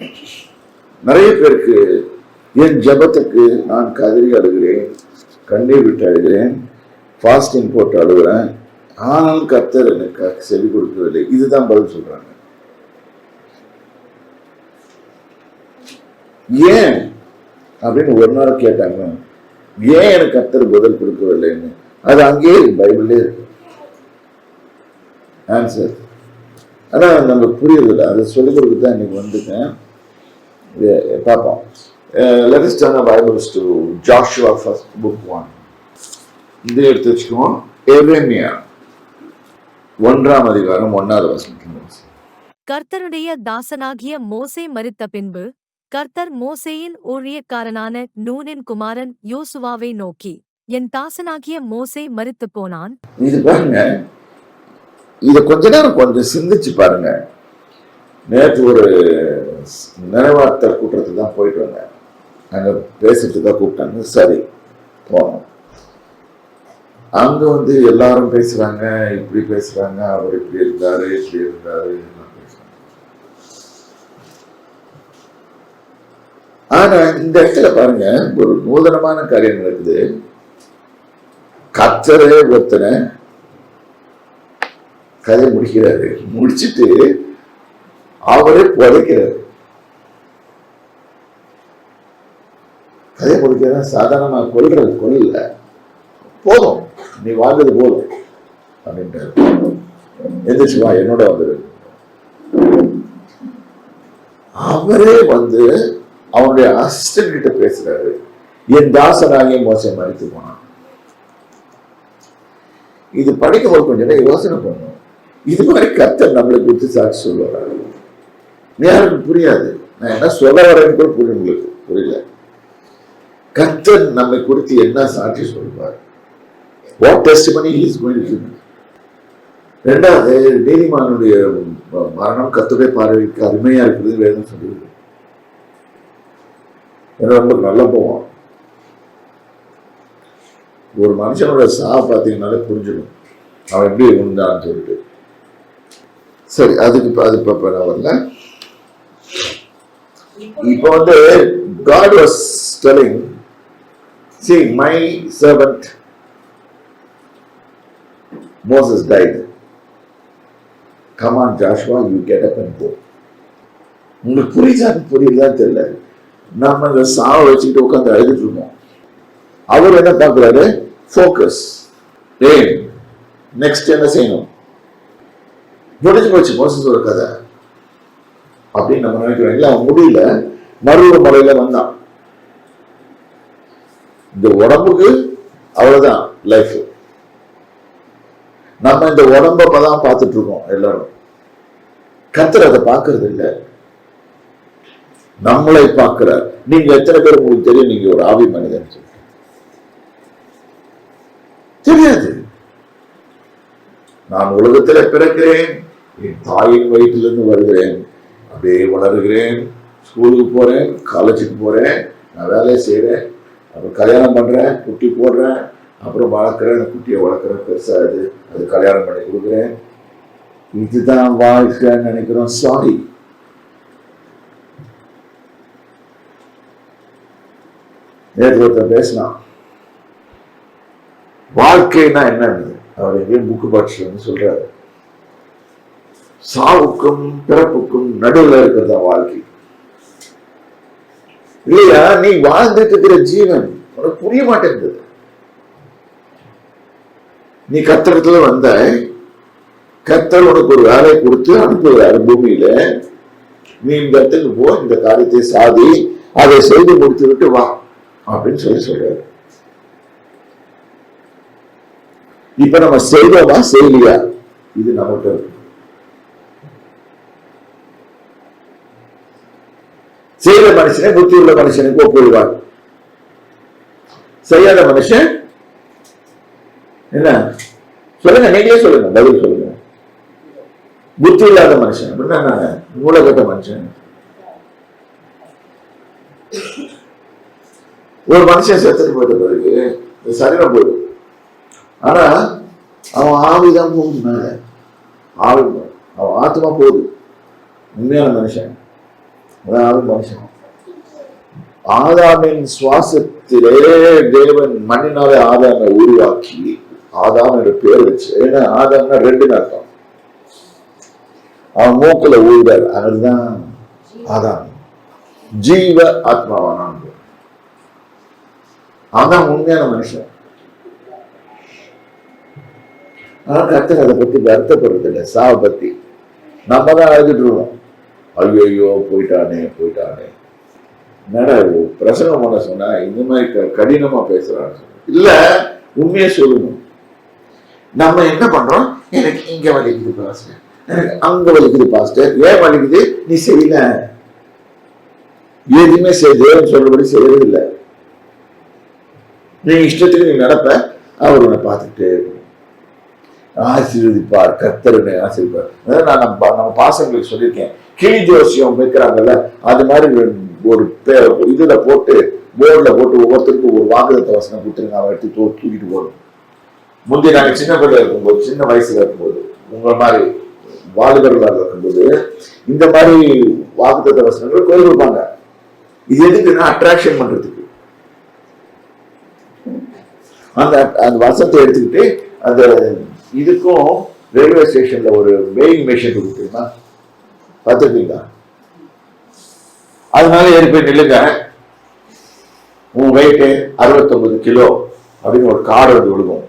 நிறைய பேருக்கு என் ஜபத்துக்கு நான் கதறி அழுகிறேன், கண்ணீர் விட்டு அழுகிறேன், ஃபாஸ்டிங் போட்டு அழுகிறேன், ஆனால் கர்த்தர் எனக்கு செவி கொடுக்கவில்லை. இதுதான் பதில் சொல்றாங்க. ஏன் அப்படின்னு ஒரு நாள் கேட்டாங்க, ஏன் எனக்கு கர்த்தர் பதில் கொடுக்கவில்லைன்னு. அது அங்கேயே பைபிளே இருக்கு ஆன்சர். ஆனா நமக்கு புரியுதில்லை. அதை சொல்லிக் கொடுக்க தான் இன்னைக்கு வந்துட்டேன். பார்ப்போம். Let us turn our Bibles to Joshua first book 1. இதை எடுத்து வச்சுக்குவோம். எரேமியா 1ஆம் அதிகாரம் 1வது வசனம். கர்த்தருடைய தாசனாகிய மோசே மரித்த பின்பு கர்த்தர் மோசேயின் ஊழியக்காரனான நூனின் குமாரன் யோசுவாவை நோக்கி, என் தாசனாகிய மோசே மரித்து போனான். இது பாருங்க, இத கொஞ்ச நேரம் கொஞ்சம் சிந்திச்சு பாருங்க. நேற்று ஒரு நினைவார்த்தல் கூட்டத்துக்கு தான் போயிட்டு வந்தேன். அங்க பேசிட்டு தான் கூப்பிட்டாங்க. சரி போனோம். அங்க எல்லாரும் பேசுறாங்க, இப்படி பேசுறாங்க, அவர் இப்படி இருந்தாரு, இப்படி இருந்தாரு. ஆனா இந்த இடத்துல பாருங்க, ஒரு நூதனமான காரியம் நடக்குது. கர்த்தரே ஒருத்தனை கதை முடிக்கிறாரு. முடிச்சுட்டு அவரே புதைக்கிறாரு. கதை முடிக்கிற சாதாரணமா கொல்றது கொல்ல, போதும் நீ வாழ்ந்தது போதும் அப்படின்றாரு. எந்திரிச்சு வா, என்னோட வந்துரு. அவரே அவனுடைய அசிஸ்டன்ட் கிட்ட பேசுறாரு. என் தாசனாகிய மோசே மரித்து போனான். இது படிக்கும்போது கொஞ்சம் யோசனை பண்ணும். இது மாதிரி கர்த்தர் நம்மளை குறித்து சாட்சி சொல்லுவாரு. யாருக்கு புரியாது. நான் என்ன சொல்ல வரேன்னு கூட புரியும். உங்களுக்கு புரியல. கர்த்தர் நம்மை குறித்து என்ன சாட்சி சொல்வார். What testimony he is going to give. ரெண்டாவது, நீதிமானுடைய மரணம் கர்த்தருடைய பார்வைக்கு அருமையா இருக்குது வேதம் சொல்லுது. ரொம்ப நல்லா போவான். ஒரு மனுஷனோட பார்த்தீங்கன்னாலே புரிஞ்சிடும் அவன் எப்படி இருந்தான்னு சொல்லிட்டு. சரி, அதுக்கு அது இப்ப நான் வரல. இப்ப God was telling, see, my servant Moses died. Come on Joshua, you get up and go. உங்களுக்கு புரியுதான்னு தெரியல. நம்ம இந்த சாவை வச்சுக்கிட்டு உட்காந்து அழுதுட்டு இருக்கோம். அவர் என்ன பார்க்கிறாரு? போக்கஸ். நெக்ஸ்ட் என்ன செய்யணும்? முடிஞ்சு போச்சு மோசஸோட கதை அப்படின்னு நம்ம நினைக்கிறோம். இல்ல, முடியல. மறுவ முறையில வந்தான். இந்த உடம்புக்கு அவ்வளவுதான் லைஃப். நம்ம இந்த உடம்பதான் பார்த்துட்டு இருக்கோம் எல்லாரும். கர்த்தர் அதை பார்க்கறது இல்லை, நம்மளை பார்க்கிறார். நீங்க எத்தனை பேர் உங்களுக்கு தெரியும் நீங்க ஒரு ஆவி மனிதன் சொல்லி? தெரியாது. நான் உலகத்துல பிறக்கிறேன், என் தாயின் வயிற்றிலிருந்து வருகிறேன், அப்படியே வளருகிறேன், ஸ்கூலுக்கு போறேன், காலேஜுக்கு போறேன், நான் வேலையை செய்யறேன், அப்புறம் கல்யாணம் பண்றேன், குட்டி போடுறேன், அப்புறம் வளர்க்குறேன், அந்த குட்டியை வளர்க்குறேன், பெருசாகுது, அது கல்யாணம் பண்ணி கொடுக்குறேன். இதுதான் வாழ்க்கைன்னு நினைக்கிறோம். சாரி, நேற்று ஒருத்தர் பேசினான். வாழ்க்கைனா என்னன்னு அவர் எங்கேயும் புக்கு படிச்சு சொல்றாரு. சாவுக்கும் பிறப்புக்கும் நடுவில் இருக்கிறதா வாழ்க்கை. இல்லையா? நீ வாழ்ந்துட்டு இருக்கிற ஜீவன் உனக்கு புரிய மாட்டேங்குது. நீ கர்த்தரிடத்துல வந்த கர்த்தர் உனக்கு ஒரு வேலையை கொடுத்து அனுப்புகிறாரு பூமியில. நீ இந்த இடத்துக்கு போ, இந்த காரியத்தை சாதி, அதை செய்து முடித்து விட்டு வா அப்படின்னு சொல்றாரு. இப்ப நம்ம செய்வோமா செய்யலையா? இது நமக்கு இருக்கு. செய்த மனுஷனை புத்தி உள்ள மனுஷனுக்கு ஒப்புவார். செய்யாத மனுஷன் என்ன சொல்லுங்க, நீங்களே சொல்லுங்க, பதில் சொல்லுங்க. புத்தி இல்லாத மனுஷன் அப்படின்னா மூலகட்ட மனுஷன். ஒரு மனுஷன் செத்துட்டு போயிட்ட பிறகு சரீரம் போயிடும். ஆனா அவன் ஆவிதான் போகுது மேல. அவன் ஆத்மா போகுது. உண்மையான மனுஷன் அதாவது மனுஷன் ஆதாமின் சுவாசத்திலே தேவன் மண்ணினாலே ஆதாமை உருவாக்கி ஆதாம் என்ற பேர் வச்சு, ஏன்னா ஆதாம்னா ரெண்டு அர்த்தம். அவன் மூக்குல ஊழ்றார், அதுதான் ஆதாம். ஜீவ ஆத்மாவான அவன் உண்மையான மனுஷன். ஆனா கர்த்தர் அதை பத்தி வருத்தப்படுறது இல்லை. சாவை பத்தி நம்ம தான் அழுதுட்டு இருக்கோம். ஐயோ போயிட்டானே போயிட்டானே. என்னடா பிரசங்கம் பண்ண சொன்னா இந்த மாதிரி கடினமா பேசுறான்னு இல்ல, உண்மையை சொல்லணும். நம்ம என்ன பண்றோம், எனக்கு இங்க வலிக்குது பாஸ்டர், எனக்கு அங்க வலிக்குது பாஸ்டர். ஏன் வலிக்குது? நீ செய்யல, எதுவுமே தேவன் சொல்றபடி செய்யறது இல்லை. நீ இஷ்டத்துக்கு நீ நடப்ப, அவர் உன்னை பார்த்துக்கிட்டே ஆசீர்வதிப்பார், கர்த்தருனை ஆசீர்வார். நான் நம்ம பாசங்களுக்கு சொல்லியிருக்கேன், கிளி ஜோசியம் வைக்கிறாங்கல்ல, அது மாதிரி ஒரு இதுல போட்டு போர்டில் போட்டு ஒவ்வொருத்தருக்கும் ஒரு வாக்குதத்த வசனம் கொடுத்துருங்க, அவன் எடுத்து தூக்கிட்டு போகணும். முந்தைய நாங்கள் சின்ன பிள்ளை இருக்கும்போது, சின்ன வயசுல இருக்கும்போது, உங்களை மாதிரி வாலிபர்களாக இருக்கும்போது இந்த மாதிரி வாக்குதத்த வசனங்கள் கோயில் கொடுப்பாங்க. இது எதுக்குன்னா அட்ராக்ஷன் பண்றதுக்கு. அந்த வசனத்தை எடுத்துக்கிட்டு அந்த இதுக்கும் ரயில்வே ஸ்டேஷன்ல ஒரு வெயிங் மெஷின் கொடுத்துருமா, பார்த்துருக்கீங்களா? அதனால ஏறி போய் நில்லுங்க, உன் வெயிட்டு 69 கிலோ அப்படின்னு ஒரு கார்டு வந்து விடுவோம்.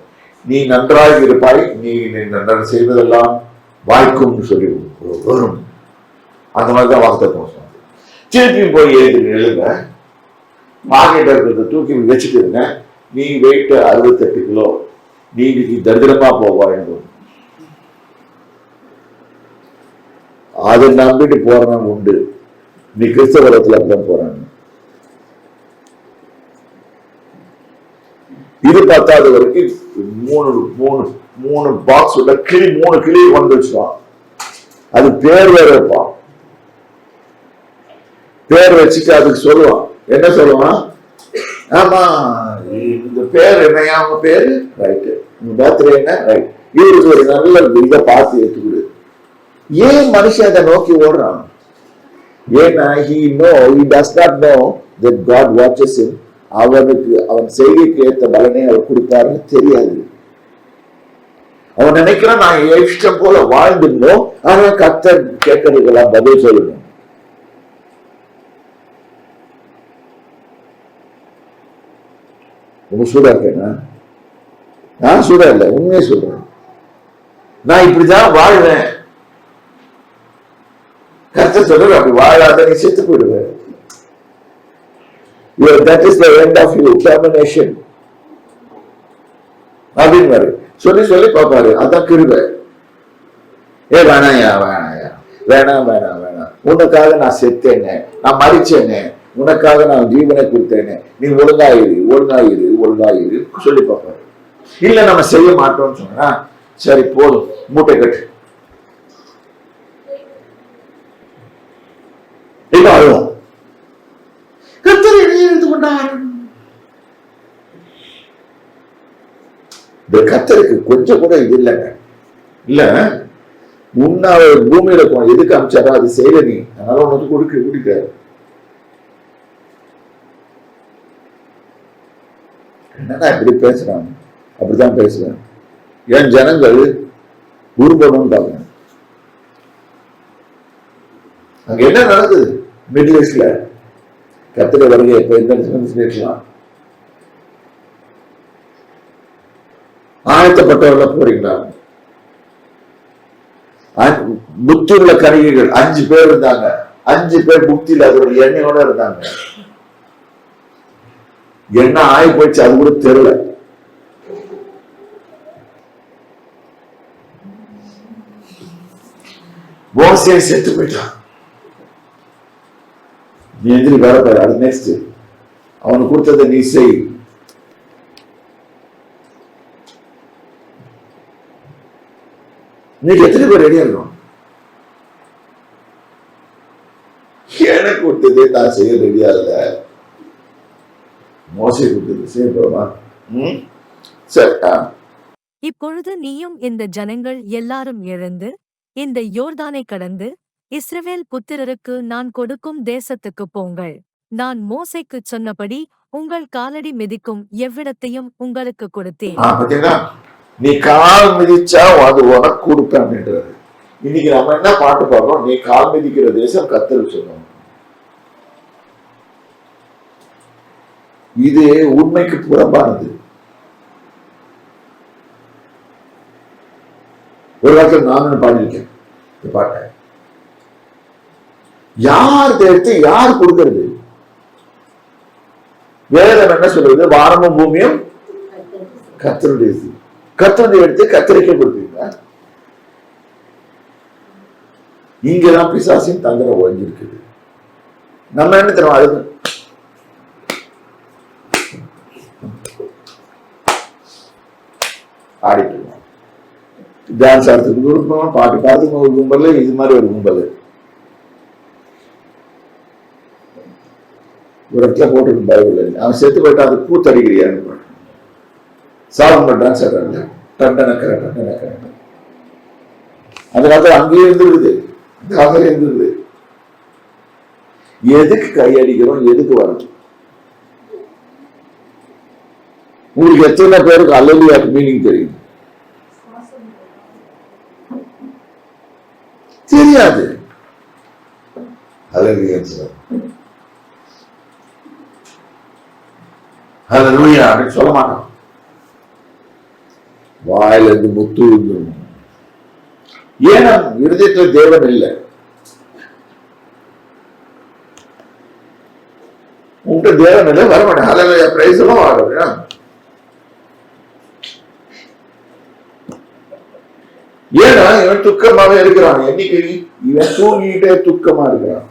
நீ நன்றாக இருப்பாய், நீ நன்றாக செய்வதெல்லாம் வாய்க்கும் சொல்லி வரும். அந்த மாதிரிதான் வாக்குத்தத்தம் சொன்னாங்க. திருப்பியும் போய் ஏறி நில்லுங்க, மார்க்கெட் இருக்கிறத தூக்கி வச்சுட்டு இருங்க, நீ வெயிட் 68 கிலோ, நீ இன்னைக்கு தரித்திரமா போவாய். அதை நம்பிட்டு போறவன் உண்டு. நீ கிறிஸ்தவத்துல அப்படிதான் போறாங்க. இது பார்த்தாத வரைக்கும் மூணு பாக்ஸ் உள்ள கிளி, 3 கிளி வந்து வச்சுவான். அது பேர் வேற வைப்பான். பேர் வச்சுட்டு அதுக்கு சொல்லுவான், என்ன சொல்லுவான்? ஆமா, இந்த பேர் என்னையா அவங்க பேரு? ரைட்டு. உங்க பர்த்டே என்ன? ரைட். இவருக்கு ஒரு நல்ல இதை பார்த்து எடுத்துக்கிடு. ஏன் மனுஷன் அதை நோக்கி ஓடுறான்? ஏன்னா he does not know that God watches him. அவனுக்கு அவன் செய்கைக்கு ஏற்ற பலனை அவர் கொடுப்பாருன்னு தெரியாது. அவன் நினைக்கிறான் நான் இஷ்டம் போல வாழ்ந்துடணும், ஆனா கர்த்தர் கேட்கறதுக்கெல்லாம் பதில் சொல்லணும். உங்க சூடா இருக்கேன்னா? நான் சூடா இல்லை, உண்மையே சொல்றேன். நான் இப்படிதான் வாழ்வேன். கர்த்தர் சொல்ற அப்படி வாழாத நீ செத்து போயிடுவேன். That is the end of you, termination. அப்படின்னு சொல்லி சொல்லி பார்ப்பாரு. அதான் கிருபை. வேணாயா வேணாயா, வேணாம் வேணாம் வேணாம், உனக்காக நான் செத்தேனே, நான் மறிச்சேனே, உனக்காக நான் ஜீவனை கொடுத்தேனே, நீ ஒழுங்காயிரு ஒழுங்காயிரு ஒழுங்காயிரு சொல்லி பார்ப்பாரு. இல்ல நம்ம செய்ய மாட்டோம்னு சொன்னா, சரி போதும் மூட்டை கட்டு. அழுவோம், கர்த்தர் என்னை எடுத்துக்கொண்டார். இந்த கர்த்தருக்கு கொஞ்சம் கூட இது இல்லைங்க. இல்ல முன்ன பூமியில எதுக்கு அமைச்சாரோ அது செய்யல, நீ அதனால உனக்கு குடிக்காரு. என்னன்னா இப்படி பேசுறாங்க, அப்படித்தான் பேசுறேன். என் ஜனங்கள் உருப்படும் பாருங்க. அங்க என்ன நடக்குது? மிடில் ஈஸ்ட்ல கர்த்தர் வருகை எப்ப இருக்கலாம்? ஆயத்தப்பட்டவர்கள போறீங்களா? புத்தியுள்ள கணிகைகள் 5 பேர் இருந்தாங்க. 5 பேர் புத்தியில அதோட எண்ணெயோட இருந்தாங்க. என்ன ஆகி போயிடுச்சு அது கூட தெரியல. மோசே செத்து போயிட்டான். நீ எந்திரி வேற பாரு, அது நெக்ஸ்ட். அவனுக்கு கொடுத்ததை நீ செய். நீங்க எத்தனை பேர் ரெடியா இருக்கணும்? எனக்கு கொடுத்ததே நான் செய்ய ரெடியா இல்ல, மோசே கொடுத்தது செய்ய போறோமா? சரி. இப்பொழுது நீயும் இந்த ஜனங்கள் எல்லாரும் எழுந்து இந்த யோர்தானை கடந்து இஸ்ரவேல் புத்திரருக்கு நான் கொடுக்கும் தேசத்துக்கு போங்கள். நான் மோசேக்குச் சொன்னபடி உங்கள் காலடி மிதிக்கும் எவ்விடத்தையும் உங்களுக்கு கொடுத்தேன். பாத்தீங்களா, நீ கால் மிதிச்சா அது உனக்கு கொடுப்பேன்ன்றது. இன்னைக்கு நம்ம என்ன பாட்டு பாடுறோம்? நீ கால் மிதிக்கிற தேசம் கர்த்தருக்கு சொன்னோம். இது உண்மைக்கு புறம்பானது. ஒரு காலத்தில் நானும் பாடியிருக்கேன் இந்த பாட்டை. யார் தேர்த்து யார் கொடுக்கிறது? வேதம் என்ன சொல்றது? வானமும் பூமியும் கர்த்தருடையது. கர்த்தருடைய எடுத்து கர்த்தருக்கே கொடுப்பீங்க. இங்கதான் பிசாசின் தந்திரம் ஒழிஞ்சிருக்குது. நம்ம என்ன தெரியும்? அது ஆடிட்டு இருக்கோம். டான்ஸ் ஆடுறதுக்கு கொடுப்போம், பாட்டு பாடுறதுக்கு ஒரு கும்பல், இது மாதிரி ஒரு கும்பல். ஒரு இடத்துல போட்டு பைபிள் அவன் செத்து போயிட்டு அது கூத்தடிக்கிறியான்னு சாப்பிட டான்ஸ் ஆடுறாங்க. டண்டனக்கிற டண்டனக்கிற அந்த காலத்துல அங்கேயே இருந்துருக்குது, இந்த காலத்துல இருந்துருக்குது. எதுக்கு கையடிக்கிறோம்? எதுக்கு வரும்? உங்களுக்கு எத்தனை பேருக்கு அல்லேலூயாக்கு மீனிங் தெரியும்? தெரியாது. அல்லேலூயா அல்லேலூயா அப்படின்னு சொல்ல மாட்டான். வாயில இருந்து முத்து விழுந்துடும். ஏன்னா இருதயத்துல தேவன் இல்லை. உங்கள்கிட்ட தேவன் இல்லை, வரமாட்டேன். அல்லேலூயா பிரைஸ் எல்லாம் வாங்க. ஏன்னா இவன் துக்கமாவே இருக்கிறான். என்னைக்கு இவன் தூங்கிட்டே துக்கமா இருக்கிறான்.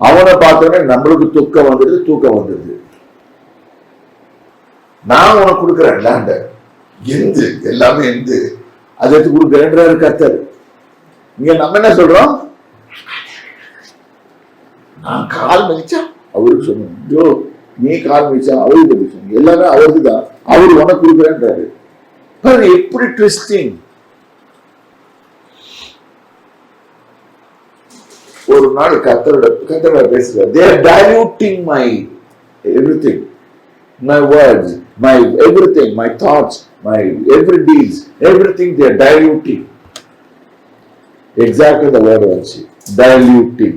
அவனை பார்த்தோன்னே நம்மளுக்கு துக்கம் வந்துடுது, தூக்கம் வந்துடுது. நான் உனக்கு கொடுக்குறேன் லேண்ட, எந்து எல்லாமே எந்து அதை எடுத்து கொடுக்குறேன்றாரு கர்த்தர். இங்க நம்ம என்ன சொல்றோம்? நான் கால் மிதிச்சா அவருக்கு சொன்னோம், நீ கால் மிதிச்சா அவருக்கு சொன்னீங்க, எல்லாமே அவருக்கு தான், அவரு உனக்கு கொடுக்குறேன்றாரு. எப்படி ட்விஸ்டிங்! ஒரு நாள் கர்த்தரோட பேசுறாரு. They are diluting my everything, my words, my everything, my thoughts, my every deeds, everything they are diluting. Exactly the word was diluting.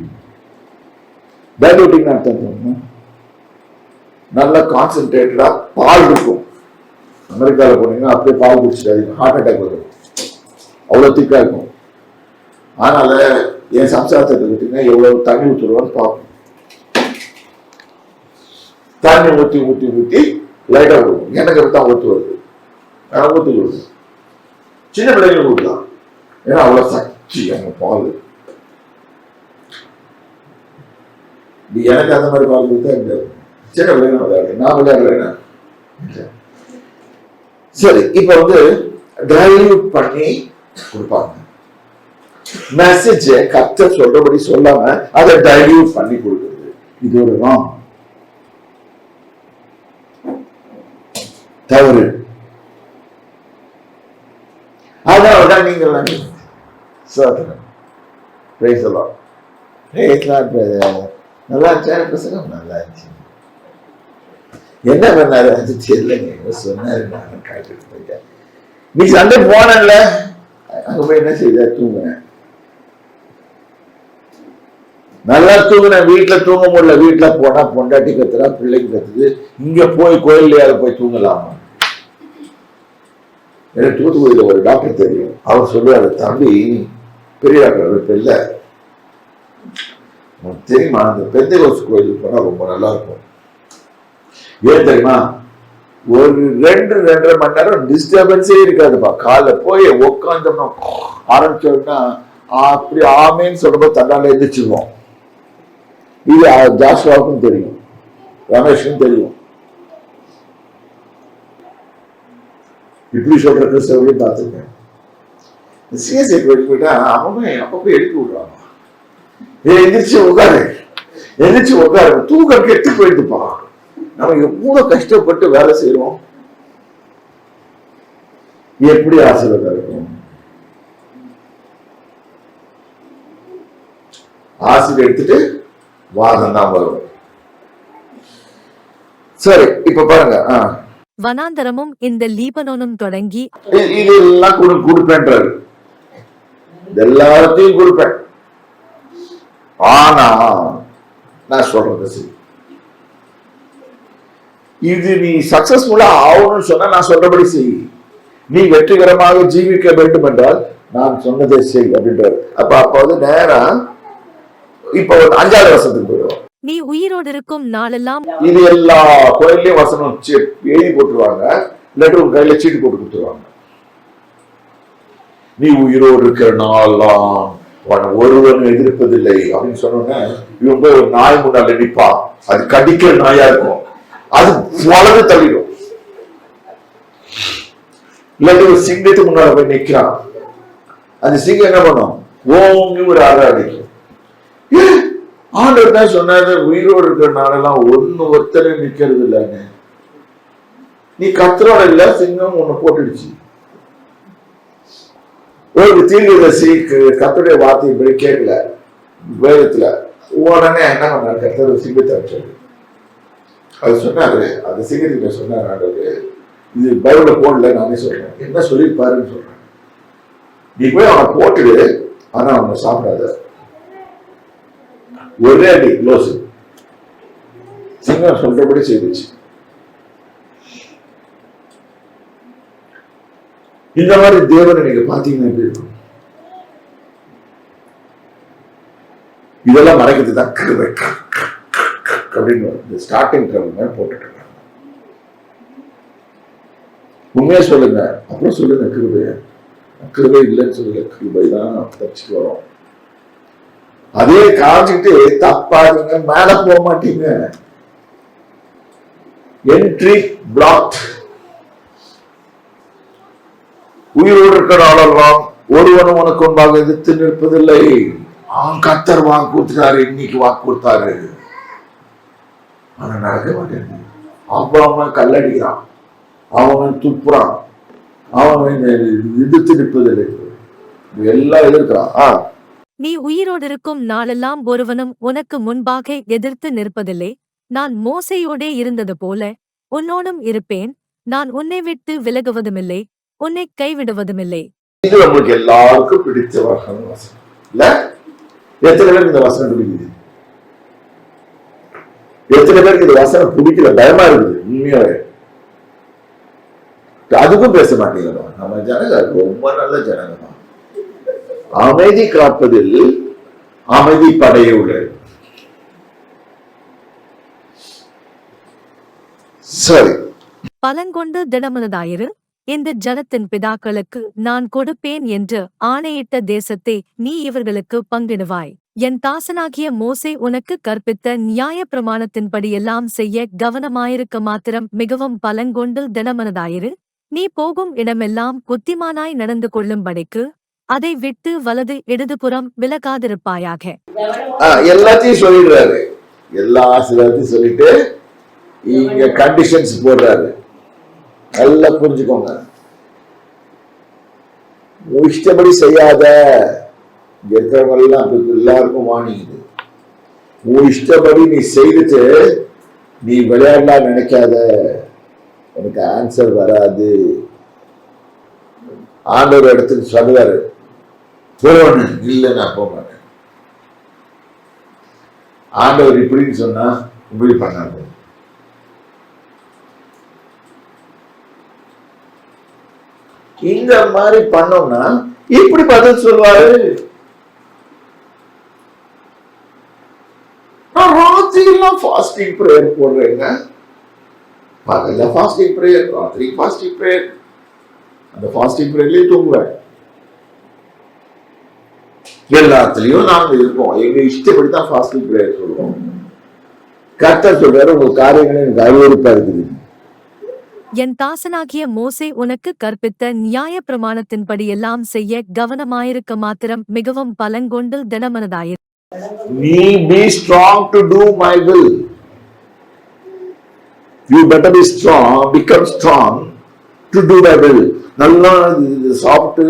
Diluting அர்த்தம் நல்லா கான்சென்ட்ரேட்டடா பால் இருக்கும். அமெரிக்காவில் போனீங்கன்னா அப்படியே பால் குடிச்சிட்டு ஹார்ட் அட்டாக் வரும், அவ்வளவு திக்கா இருக்கும். அதனால என் சம்சாரத்தை பார்த்தீங்கன்னா எவ்வளவு தண்ணி ஊற்றுருவான்னு பார்ப்போம். தண்ணி ஊற்றி ஊற்றி ஊற்றி லைட்டா கொடுக்கும். எனக்கு தான் ஊற்று வருது, ஊற்றி கொடுக்கும். சின்ன பிள்ளைங்களுக்கு ஊற்றலாம், ஏன்னா அவ்வளவு சக்தி அவங்க பால். எனக்கு அந்த மாதிரி பால் கொடுத்தா இந்த சின்ன பிள்ளைங்க விளையாடு, நான் விளையாடுறேன். சரி, இப்ப டைல்யூட் பண்ணி கொடுப்பாங்க. மெசேஜ் கர்த்தர் சொல்றபடி சொல்லாம அதை டைல்யூட் பண்ணி கொடுக்குறது, இது ஒரு ராங், தவறு. அதனாலதான் நீங்கள் நல்லா இருந்துச்சு, நல்லா இருந்துச்சு. என்ன பண்ணாரு அது தெரியலங்க, சொன்னாரு. நான் காட்டுக்கு போயிட்டேன். நீ சண்டை போனல, அங்க போய் என்ன செய்த? தூங்குனேன், நல்லா தூங்குனேன். வீட்டுல தூங்க முடியல. வீட்டுல போனா பொண்டாட்டி கத்துறா, பிள்ளைக்கு கத்துது. இங்க போய் கோயில்லையால போய் தூங்கலாமா? எனக்கு தூத்துக்குடியில ஒரு டாக்டர் தெரியும். அவர் சொல்லுவாரு, தம்பி பெரிய டாக்டர் இப்ப இல்ல, தெரியுமா, அந்த பெந்தைகோஸ்து கோயிலுக்கு போனா ரொம்ப நல்லா இருக்கும். ஏன் தெரியுமா? ஒரு 2-2.5 மணி நேரம் டிஸ்டர்பன்ஸே இருக்காதுப்பா. காலைல போய் உட்காந்தோம்னா ஆரம்பிச்சோம்னா அப்படி ஆமேன்னு சொல்றப்ப தன்னால எந்திரிச்சிருவோம். இது ஜாஸ்வாவுக்கும் தெரியும், ரமேஷுக்கும் தெரியும். இப்படி சொல்ற கிறிஸ்தவரையும் பார்த்துருக்கேன். சிஎஸ்ஐ போயிட்டா அவங்க அப்பப்போ எடுத்து விடுறாங்க. எந்திரிச்சு உட்காரு, எந்திரிச்சு உட்காரு, தூக்கம் கெட்டு போயிடுப்பா. நம்ம எவ்வளவு கஷ்டப்பட்டு வேலை செய்யறோம், எப்படி ஆசீர்வாதம் இருக்கும். ஆசிட் எடுத்துட்டு வாதம் தான் வரும். சரி, இப்ப பாருங்க. வனாந்தரமும் இந்த லீபனோனும் தொடங்கி இதெல்லாம் கொடுப்பேன்றாரு, எல்லாத்தையும் கொடுப்பேன். ஆனா நான் சொல்றது சரி, இது நீ சக்சஸ்ஃபுல்லா ஆகணும்னு சொன்னா நான் சொல்றபடி செய். நீ வெற்றிகரமாக ஜீவிக்க வேண்டும் என்றால் நான் சொன்னதை செய் அப்படின்றாரு. அப்ப நேரா இப்ப 5வது வசனத்துக்கு போயிடுவோம். நீ உயிரோடு இருக்கும் நாளெல்லாம். இது எல்லா கோயிலையும் வசனம் எழுதி போட்டுருவாங்க, இல்லாட்டி உங்க கையில சீட்டு போட்டு கொடுத்துருவாங்க. நீ உயிரோடு இருக்கிற நாளெல்லாம் ஒருவன் எதிர்ப்பதில்லை அப்படின்னு சொன்னோன்னே இவங்க ஒரு நாய் முன்னால நிற்பா, அது கடிக்கிற நாயா இருக்கும், அது வளர்ந்து தள்ளிடும். இல்லாட்டி ஒரு சிங்கத்துக்கு முன்னால போய் நிக்கிறான், அந்த சிங்கம் என்ன பண்ணும், ஓங்கி ஒரு அறை அடிக்கும். ஆண்டவர் தான் சொன்னாரு, உயிரோடு இருக்கிற நாளெல்லாம் ஒருத்தரை நிக்கிறது இல்லன்னு. நீ கத்தரோட இல்ல, சிங்கம் உன்னை போட்டுடுச்சு. ஒரு தீர்க்கதரிசி கர்த்தருடைய வார்த்தையின்படி கேட்கல வேதத்துல, உடனே என்ன பண்ணாரு, கர்த்தர் சிங்கத்தை அடிச்சாரு. அது சொன்னாரு, அந்த சிங்கத்துக்கு சொன்னாரு ஆண்டவர், இது பைபிள்ல போடல, நானே சொல்றேன், என்ன சொல்லிருப்பாருன்னு சொல்றேன். நீ போய் அவனை போட்டுடு, ஆனா அவனை சாப்பிடாத. ஒரே அடி க்ளோஸ். சிங்கம் சொல்றபடி செய்துச்சு. இந்த மாதிரி தேவனை நீங்க பாத்தீங்கன்னா எப்படி இருக்கும்? இதெல்லாம் மறைக்கிறது தான் கிருபை அப்படின்னு ஸ்டார்டிங் ட்ரபிள் போட்டுட்டு இருக்காங்க. உண்மையா சொல்லுங்க, அப்புறம் சொல்லுங்க கிருபைய. கிருபை இல்லைன்னு சொல்லுங்க, கிருபை தான் தப்பிச்சுட்டு வரும். அதே காமிச்சுட்டு தப்பாதீங்க, மேல போக மாட்டீங்க. Entry block. உயிரோடு இருக்கிற ஆளெல்லாம் ஒருவனும் உனக்கு முன்பாக எதிர்த்து நிற்பதில்லை. அவன் கர்த்தர் வாக்கு கொடுத்துட்டாரு, இன்னைக்கு வாக்கு கொடுத்தாரு, ஆனா நடக்க மாட்டேங்குது. அவன் கல்லடிக்கிறான், அவன் துப்புறான், அவன் எதிர்த்து நிற்பதில்லை, எல்லாம் எதிர்க்கிறான். நீ உயிரோடு இருக்கும் நாளெல்லாம் ஒருவனும் உனக்கு முன்பாக எதிர்த்து நிற்பதில்லை. நான் மோசேயோடே இருந்தது போல உன்னோடும் இருப்பேன். நான் உன்னை விட்டு விலகுவதுமில்லை, உன்னை கைவிடுவதுமில்லை. இது நம்மளுக்கு எல்லாருக்கும் பிடிச்ச வசனம் இல்ல? எத்தனை பேருக்கு இந்த வசனம் பிடிக்குது? எத்தனை பேருக்கு இந்த வசனம் பிடிக்கல? பயமா இருக்குது உண்மையாவே. அதுக்கும் பேச மாட்டேங்கிறோம். நம்ம ஜனங்க ரொம்ப நல்ல ஜனங்க தான். அமைதி காப்பதில் அமைதி படைய உள்ளது. சரி, பலங்கொண்டு திடமனதாயிரு. இந்த ஜனத்தின் பிதாக்களுக்கு நான் கொடுப்பேன் என்று ஆணையிட்ட தேசத்தை நீ இவர்களுக்கு பங்கிடுவாய். என் தாசனாகிய மோசே உனக்கு கற்பித்த நியாய பிரமாணத்தின்படியெல்லாம் செய்ய கவனமாயிருக்க மாத்திரம் மிகவும் பலங்கொண்டு திடமனதாயிரு. நீ போகும் இடமெல்லாம் புத்திமானாய் நடந்து கொள்ளும்படிக்கு அதை விட்டு வலது இடதுபுறம் விலகாதிருப்பாயாக. எல்லாத்தையும் சொல்லிடுறாரு, எல்லா ஆசீர்வாதத்தையும் சொல்லிட்டு இங்க கண்டிஷன்ஸ் போடுறாரு. நல்லா புரிஞ்சுக்கோங்க. இஷ்டப்படி செய்யாத. இருக்கிறவங்க எல்லாம் எல்லாருக்கும் வாணிக்குது. உன் இஷ்டப்படி நீ செய்துட்டு நீ விளையாடலாம் நினைக்காத, எனக்கு ஆன்சர் வராது. ஆண்டவர் இடத்துக்கு சொல்லுவாரு, போறவன் இல்லை நான் போக மாட்டேன். ஆண்டவர் இப்படின்னு சொன்னா இப்படி பண்ணாங்க. இந்த மாதிரி பண்ணோம்னா இப்படி பதில் சொல்லுவாரு. நான் ராத்திரிலாம் ஃபாஸ்டிங் பிரேயர் போடுறேங்க. பகல்ல ஃபாஸ்டிங் பிரேயர், ராத்திரி ஃபாஸ்டிங் பிரேயர். அந்த ஃபாஸ்டிங் பிரேயர்லயே தூங்குவேன். எல்லாத்துலயும் நாங்க இருக்கோம். எங்க இஷ்டப்படி தான் ஃபாஸ்டிங் பிரேயர் சொல்லுவோம். கர்த்தர் சொல்றாரு, உங்க காரியங்கள் எனக்கு அருவருப்பா இருக்குது. என் தாசனாகிய மோசே உனக்கு கற்பித்த நியாய பிரமாணத்தின்படி எல்லாம் செய்ய கவனமாயிருக்க மாத்திரம் மிகவும் பலங்கொண்டு திடமனதாயிரு. நீ be strong to do my will. You better be strong, become strong to do my will. நல்லா சாப்பிட்டு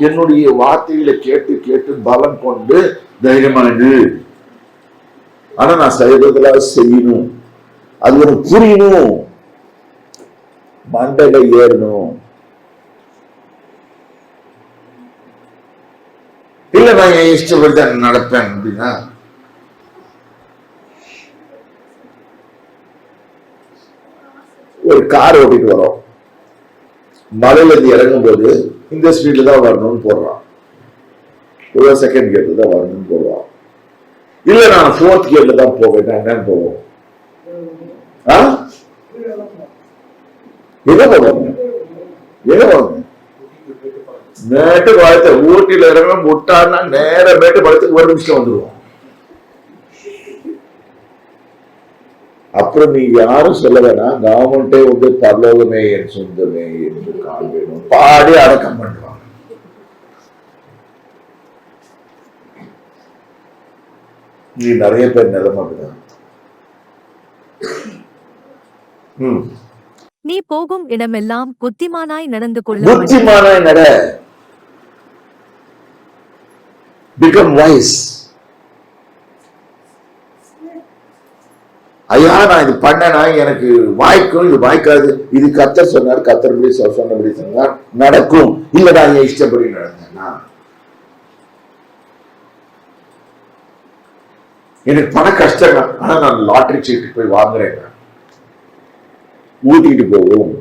என்னுடைய வார்த்தைகளை கேட்டு கேட்டு பலம் கொண்டு தைரியமானது ஆனா நான் செய்யறதெல்லாம் செய்யணும், அது ஒரு புரியணும், மண்டையில ஏறணும். இல்ல நான் என் இஷ்டப்படி தான் நடப்பேன் அப்படின்னா ஒரு கார் ஓட்டிட்டு வரோம், மலையில இருந்து இறங்கும் போது இந்த ஸ்பீட்ல தான் வரணும்னு போடுறான், ஒரு செகண்ட் கியர்ல தான் வரணும்னு போடுறான். இல்ல நான் 4th கியர்ல தான் போவேன், என்னன்னு போவோம்? எங்க போவாங்க? எங்க போவாங்க? மேட்டு பாலத்தை ஊட்டியில இறங்க முட்டான்னா நேர மேட்டு பாலத்துக்கு ஒரு நிமிஷம் வந்துடுவோம். அப்புறம் நீ யாரும் சொல்ல வேணாம், கவர்மெண்டே வந்து பரலோகமே என் சொந்தமே என்று கால் வேணும் பாடி அடக்கம் பண்ணுவாங்க. நீ நிறைய பேர் நிலமாக்குதான். நீ போகும் இடமெல்லாம் புத்திமானாய் நடந்து கொள்ள. புத்திமானாய் நட. Become wise. ஐயா நான் இது பண்ணனா எனக்கு வாய்க்கும், இது வாய்க்காது, இது கர்த்தர் சொன்னார், கர்த்தர் சொன்னபடி சொன்னார் நடக்கும், இல்ல நான் என் இஷ்டப்படி நடந்தேன்னா எனக்கு பண கஷ்டம், ஆனா நான் லாட்டரி சீட்டு போய் வாங்குறேன், ஊட்டிட்டு போகும்,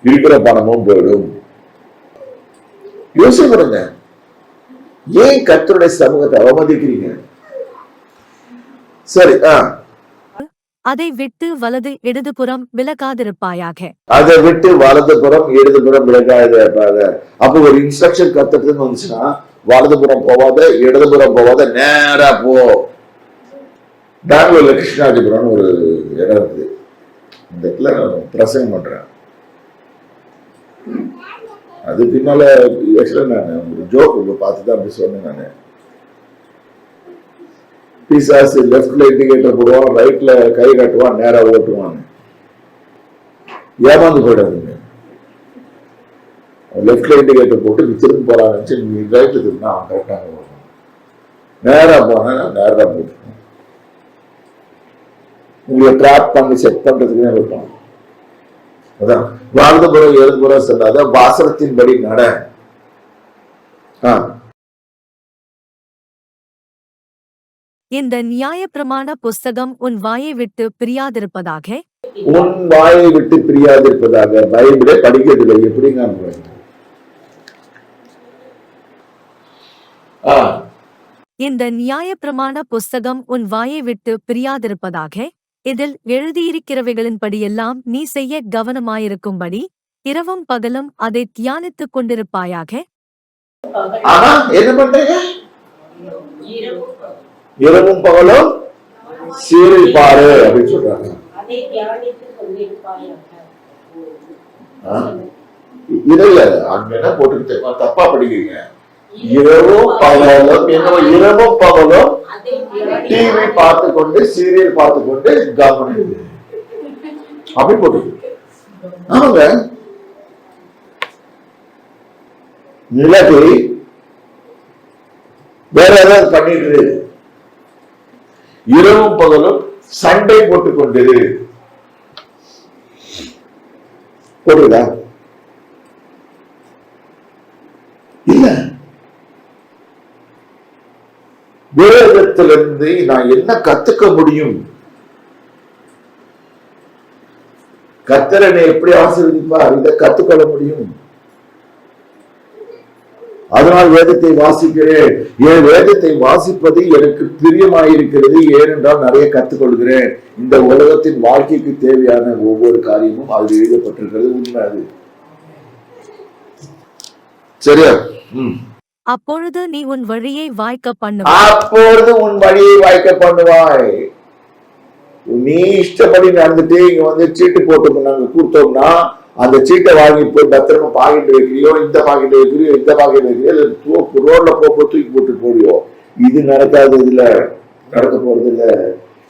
இருக்கிற பணமும் போயிடும். யோசிக்கிறேங்க, ஏன் கர்த்தருடைய சமூகத்தை அவமதிக்கிறீங்க? சரி, அதை விட்டு வலது இடதுபுறம் விலகாதிருப்பாயாக. அதை விட்டு வலதுபுறம் இடதுபுறம் விலகாதிருப்பாக. அப்போ ஒரு இன்ஸ்ட்ரக்ஷன் கத்துறதுன்னு வந்துச்சுன்னா, வலதுபுறம் போவாத, இடதுபுறம் போவாத, நேரா போ. பெங்களூர்ல கிருஷ்ணாஜிபுரம் ஒரு இடம் இருக்குது, இந்த இடத்துல பிரசங்கம் பண்றேன். அது பின்னால நான் ஒரு ஜோக் பார்த்துதான் அப்படி சொன்னேன். நானு பிசாசு லெப்ட்ல இண்டிகேட்டர் போடுவான், ரைட்ல கை காட்டுவான், நேரா ஓட்டுவான். ஏமாந்து போயிடாதுங்க. லெப்ட்ல இண்டிகேட்டர் போட்டு திரும்ப போறான்னு நீ ரைட்ல திரும்பினா அவன் கரெக்டாக ஓடுவான். நேரா போனா நேரா போட்டுருவான். உங்களை ட்ராப் பண்ணி செட் பண்றதுக்குன்னு இருப்பான். அதான் வாழ்ந்தபுறம் எழுதுபுறம் சொல்லாத, வாசனத்தின்படி நட. இந்த நியாயப்பிரமாண புஸ்தகம் உன் வாயை விட்டு பிரியாதிருப்பதாக. உன் வாயை விட்டு பிரியாதிருப்பதாக. பைபிளே படிக்கிறதில்லை, எப்படிங்க? இந்த நியாயப்பிரமாண புஸ்தகம் உன் வாயை விட்டு பிரியாதிருப்பதாக. இதில் எழுதியிருக்கிறவைகளின்படியெல்லாம் நீ செய்ய கவனமாயிருக்கும்படி இரவும் பகலும் அதை தியானித்துக் கொண்டிருப்பாயாக. என்ன பண்றீங்க? இரவும் பகலும் சீரில் பாரு அப்படின்னு சொல்றாங்க. இல்ல அங்க என்ன போட்டு தப்பா படிக்கிறீங்க. இரவும் பகலும், இரவும் பகலும் டிவி பார்த்து கொண்டு, சீரியல் பார்த்து கொண்டு கவனிக்குது அப்படி போட்டு. ஆமாங்க, நிலத்தை வேற ஏதாவது பண்ணிட்டு இரவும் பகலும் சண்டை போட்டுக் கொண்டிரு. போடுதா? இல்ல. வேதத்திலிருந்து நான் என்ன கத்துக்க முடியும்? கர்த்தரனை எப்படி ஆசீர்வதிப்பார், இதை கத்துக்கொள்ள முடியும். அதனால் வேதத்தை வாசிக்கிறேன். என் வேதத்தை வாசிப்பது எனக்கு பிரியமாயிருக்கிறது, ஏனென்றால் நிறைய கத்துக்கொள்கிறேன். இந்த உலகத்தின் வாழ்க்கைக்கு தேவையான ஒவ்வொரு காரியமும் அதில் எழுதப்பட்டிருக்கிறது. உண்மை அது. சரியா? அப்பொழுது நீ உன் வழியை வாய்க்க பண்ணுவாய். அப்பொழுது உன் வழியை வாய்க்க பண்ணுவாய். நீ இஷ்டப்படி நடந்துட்டு இங்க வந்து சீட்டு போட்டு நாங்க கொடுத்தோம்னா, அந்த சீட்டை வாங்கி போய் பத்திரமா பாக்கெட் வைக்கிறியோ, இந்த பாக்கெட் வைக்கிறியோ, இந்த பாக்கெட் வைக்கிறியோ, ரோட்ல போக தூக்கி போட்டு போறியோ, இது நடக்காது. இதுல நடக்க போறது இல்ல.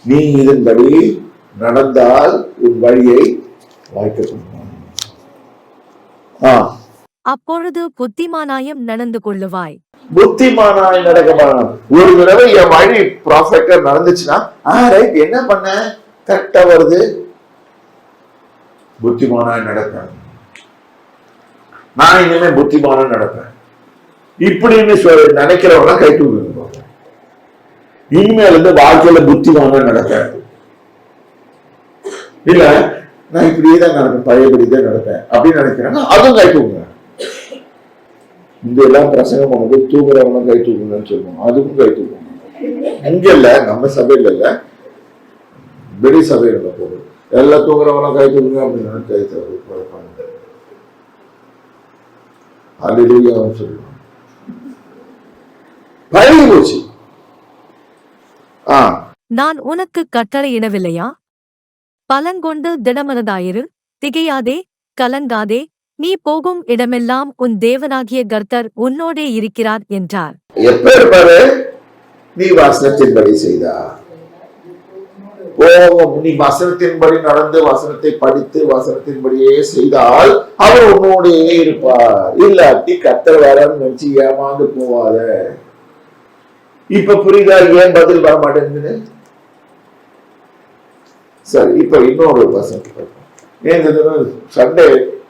நீ இதன்படி நடந்தால் உன் வழியை வாய்க்க பண்ணுவாய். அப்பொழுது புத்திமானாயம் நடந்து கொள்ளுவாய். புத்திமானாய் நடக்கமான ஒரு தடவை என் வழி ப்ராஃபெக்டா நடந்துச்சுன்னா ரைட், என்ன பண்ண கரெக்டா வருது, புத்திமானாய் நடப்பேன், நான் இனிமே புத்திமானா நடப்பேன் இப்படின்னு நினைக்கிறவங்க கை தூக்குங்க. இனிமேல இருந்து வாழ்க்கையில புத்திமானா நடப்பேன், இல்ல நான் இப்படியேதான் நடப்பேன், பழையபடிதான் நடப்பேன் அப்படின்னு நினைக்கிறாங்க, அதுவும் கை தூக்குங்க. இந்த எல்லாம் பிரசங்கம் பண்ணும்போது தூங்குறவங்களும் கை தூக்குங்கன்னு சொல்லுவாங்க, அதுக்கும் கை தூக்குங்க. இங்க இல்ல, நம்ம சபையில இல்ல, வெளி சபையில போகுது, எல்லாம் தூங்குறவங்களும் கை தூக்குங்க அப்படின்னு கை தூக்குவாங்க. அல்லேலூயா சொல்லுவாங்க. பழகி போச்சு. நான் உனக்கு கட்டளையிடவில்லையா? பலங்கொண்டு திடமனதாயிரு, திகையாதே, கலங்காதே, நீ போகும் இடமெல்லாம் உன் தேவனாகிய கர்த்தர் உன்னோடே இருக்கிறார் என்றார். எப்ப இருப்பாரு? நீ வசனத்தின்படி செய்தா போகும், நீ வசனத்தின்படி நடந்து வசனத்தை படித்து வசனத்தின்படியே செய்தால் அவர் உன்னோடே இருப்பார். இல்லாட்டி கர்த்தர் வரன்னு நினைச்சு ஏமாந்து போவாத. இப்ப புரியுதா ஏன் பதில் வர மாட்டேங்குது? சரி, இப்ப இன்னொரு வசனத்தை பார்ப்போம். ஏன் சண்டே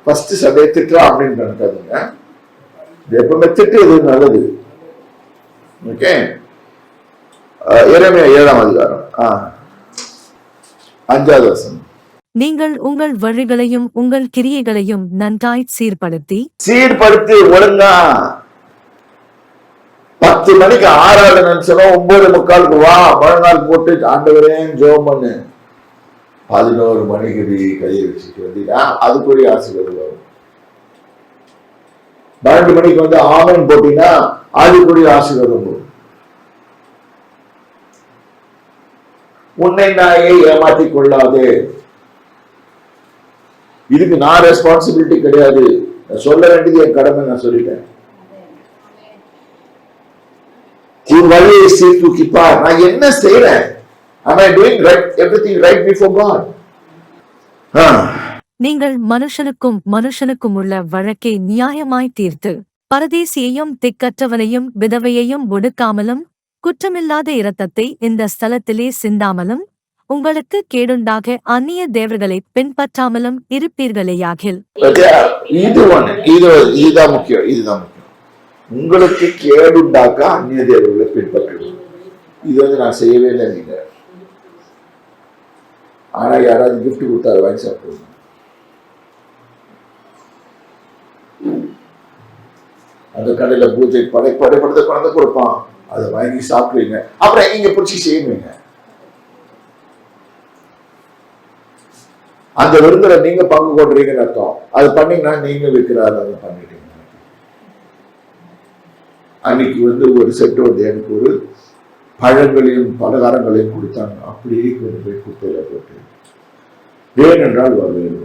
ஃபர்ஸ்ட் சண்டே திட்டுறா அப்படின்னு நினைக்காதுங்க, எப்பவுமே திட்டுறது நல்லது. ஓகே, எரேமியா 7ஆம் அதிகாரம் 5வது வசனம். நீங்கள் உங்கள் வழிகளையும் உங்கள் கிரியைகளையும் நன்றாய் சீர்படுத்தி ஒழுங்கா 10 மணிக்கு ஆராதனைன்னு சொன்னா 9:45 வா, மறுநாள் போட்டு ஆண்டவரே ஜெபம் பண்ணு. 11 மணிக்கு கையை வச்சுட்டு வந்தீங்கன்னா அதுக்குரிய ஆசீர்வாதம் வரும். 12 மணிக்கு வந்து ஆமன் போட்டீங்கன்னா அதுக்குரிய ஆசீர்வாதம் வரும். உன்னை நாயை ஏமாற்றிக் கொள்ளாதே. இதுக்கு நான் ரெஸ்பான்சிபிலிட்டி கிடையாது, சொல்ல வேண்டியது என் கடமை, நான் சொல்லிட்டேன். உன் வழியை சீர்தூக்கிப்பார். நான் என்ன செய்யறேன்? Am I doing right, everything right before God? நீங்கள் மனுஷனுக்கும் உள்ள வழக்கை நியாயமாய் தீர்த்து பரதேசியையும் திக்கற்றவனையும் விதவையையும் ஒடுக்காமலும் குற்றமில்லாத இரத்தத்தை இந்த ஸ்தலத்திலே சிந்தாமலும் உங்களுக்கு கேடுண்டாக அந்நிய தேவர்களை பின்பற்றாமலும் இருப்பீர்களேயாகில். இதுதான் முக்கியம். உங்களுக்கு கேடுண்டாக்க அந்நிய தேவர்களை பின்பற்றணும். இது வந்து நான் செய்யவே இல்லை. நீங்க ஆனா யாராவது கிஃப்ட் கொடுத்தாரு வாங்கி சாப்பிடுங்க. அந்த கடையில பூஜை படைப்படுத்த குழந்தை கொடுப்பான், அதை வாங்கி சாப்பிடுவீங்க, அப்புறம் இங்க பிடிச்சி செய்வீங்க. அந்த விருந்துல நீங்க பங்கு கொண்டுறீங்கன்னு அர்த்தம். அது பண்ணீங்கன்னா நீங்க விற்கிறாரு, அதை பண்ணிட்டீங்க. அன்னைக்கு வந்து ஒரு செட்டு வந்து எனக்கு ஒரு பழங்களையும் பலகாரங்களையும் கொடுத்தாங்க. அப்படியே கொண்டு போய் குப்பையில போட்டு வேணென்றால் வருவேன்.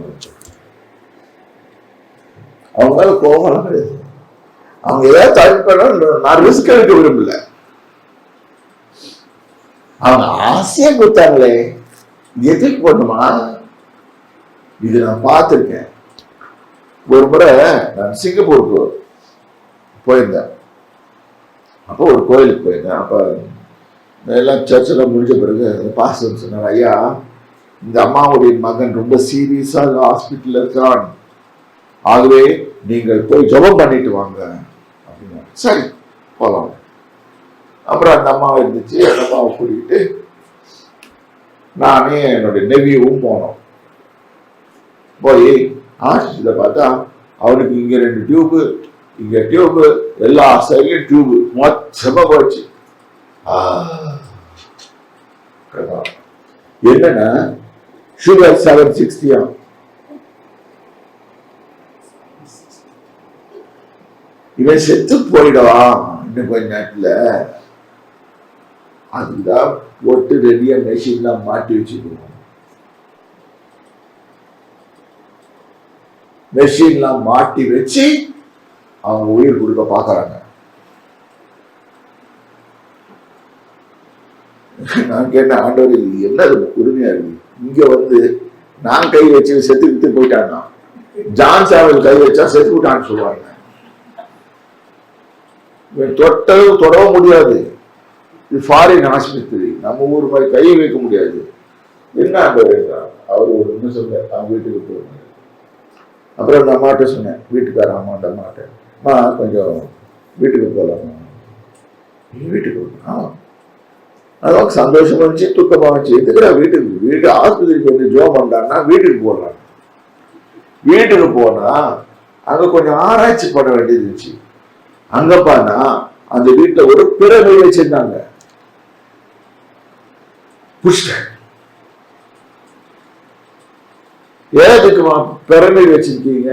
அவங்க மேல கோபம் கிடையாது. அவங்க ஏதாவது தடுப்ப நான் ரிஸ்க் எடுக்க விரும்பல. அவங்க ஆசையா கொடுத்தாங்களே, எதுக்கு பண்ணுமா? இது நான் பார்த்திருக்கேன். ஒரு முறை நான் சிங்கப்பூருக்கு போயிருந்தேன். அப்போ ஒரு கோயிலுக்கு போயிருந்தேன். அப்ப எல்லாம் சர்ச்செல்லாம் முடிஞ்ச பிறகு பாஸ்டர் சொன்னார், ஐயா இந்த அம்மாவுடைய மகன் ரொம்ப சீரியஸா ஹாஸ்பிட்டல்ல இருக்கான், ஆகவே நீங்கள் போய் ஜெபம் பண்ணிட்டு வாங்க அப்படின்னா. சரி போலாம். அப்புறம் அந்த அம்மாவை இருந்துச்சு, அந்த அம்மாவை கூட்டிகிட்டு நானே என்னுடைய நெவியவும் போனோம். போய் ஹாஸ்பிட்டல பார்த்தா அவனுக்கு இங்க 2 டியூபு, இங்க டியூபு, எல்லா சைட்லயும் டியூபு, மொத்தமா போச்சு. என்னன்னா சுகர் 760. இவன் செத்து போயிடுவான் இன்னும் கொஞ்ச நேரத்துல. அதுதான் போட்டு ரெடியா மெஷின்லாம் மாட்டி வச்சுக்குவோம். மெஷின்லாம் மாட்டி வச்சு அவங்க உயிர் கொடுக்க பாக்குறாங்க. நான் கேட்டேன், ஆண்டவர் இது என்ன கொடுமையா இருக்கு, இங்க வந்து நான் கை வச்சு செத்து விட்டு போயிட்டான்னா, ஜான் சாவல் கை வச்சா செத்து விட்டான்னு சொல்லுவாங்க. தொடவும் முடியாது. இது ஃபாரின் ஆஸ்பத்திரி, நம்ம ஊர் மாதிரி கையை வைக்க முடியாது. என்ன அவர் ஒரு இன்னும் சொன்ன, அவங்க வீட்டுக்கு போயிருந்தாங்க. அப்புறம் அந்த அம்மாட்ட சொன்னேன், வீட்டுக்கார அம்மாட்ட அம்மா கொஞ்சம் வீட்டுக்கு போகலாமா, வீட்டுக்கு போகலாம். அதான் சந்தோஷமா இருந்துச்சு, துக்கமா இருந்துச்சு. எதுக்குடா வீட்டு ஆஸ்பத்திரிக்கு வந்து ஜோ பண்ணான்னா வீட்டுக்கு போடலாம். வீட்டுக்கு போனா அங்க கொஞ்சம் ஆராய்ச்சி பண்ண வேண்டியது இருந்துச்சு. அங்க பானா அந்த வீட்டுல ஒரு பிறவை வச்சிருந்தாங்க. ஏதுக்கு பிறமை வச்சிருக்கீங்க?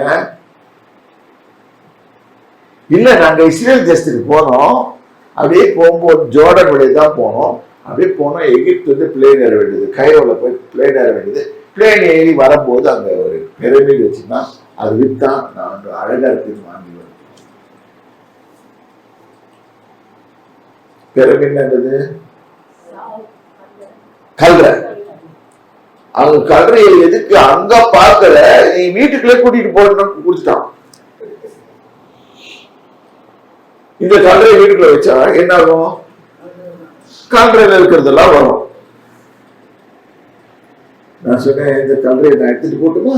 இல்ல நாங்க இஸ்ரேல் தேசத்துக்கு போனோம், அப்படியே போகும்போது ஜோர்டன் வழியே தான் போனோம். அப்படியே போனா எகிப்து வந்து பிளேன் ஏற வேண்டியது, கைரோல போய் பிளேன் ஏற வேண்டியது. பிளேன் ஏறி வரும்போது அங்க ஒரு பிரமிட் வச்சுன்னா அது வித்தா நான் அழகா இருக்குன்னு வாங்கி வருவேன். பிரமிட் என்னது? கல்ற. அவங்க கல்றையை எதுக்கு அங்க பார்க்கல, நீ வீட்டுக்குள்ளே கூட்டிட்டு போடணும்னு கொடுத்துட்டான். இந்த கல்றையை வீட்டுக்குள்ள வச்சா என்ன ஆகும்? கல்றையில இருக்கிறதெல்லாம் வரும். நான் சொன்னேன், இந்த கல்றையை நான் எடுத்துட்டு போட்டுமா?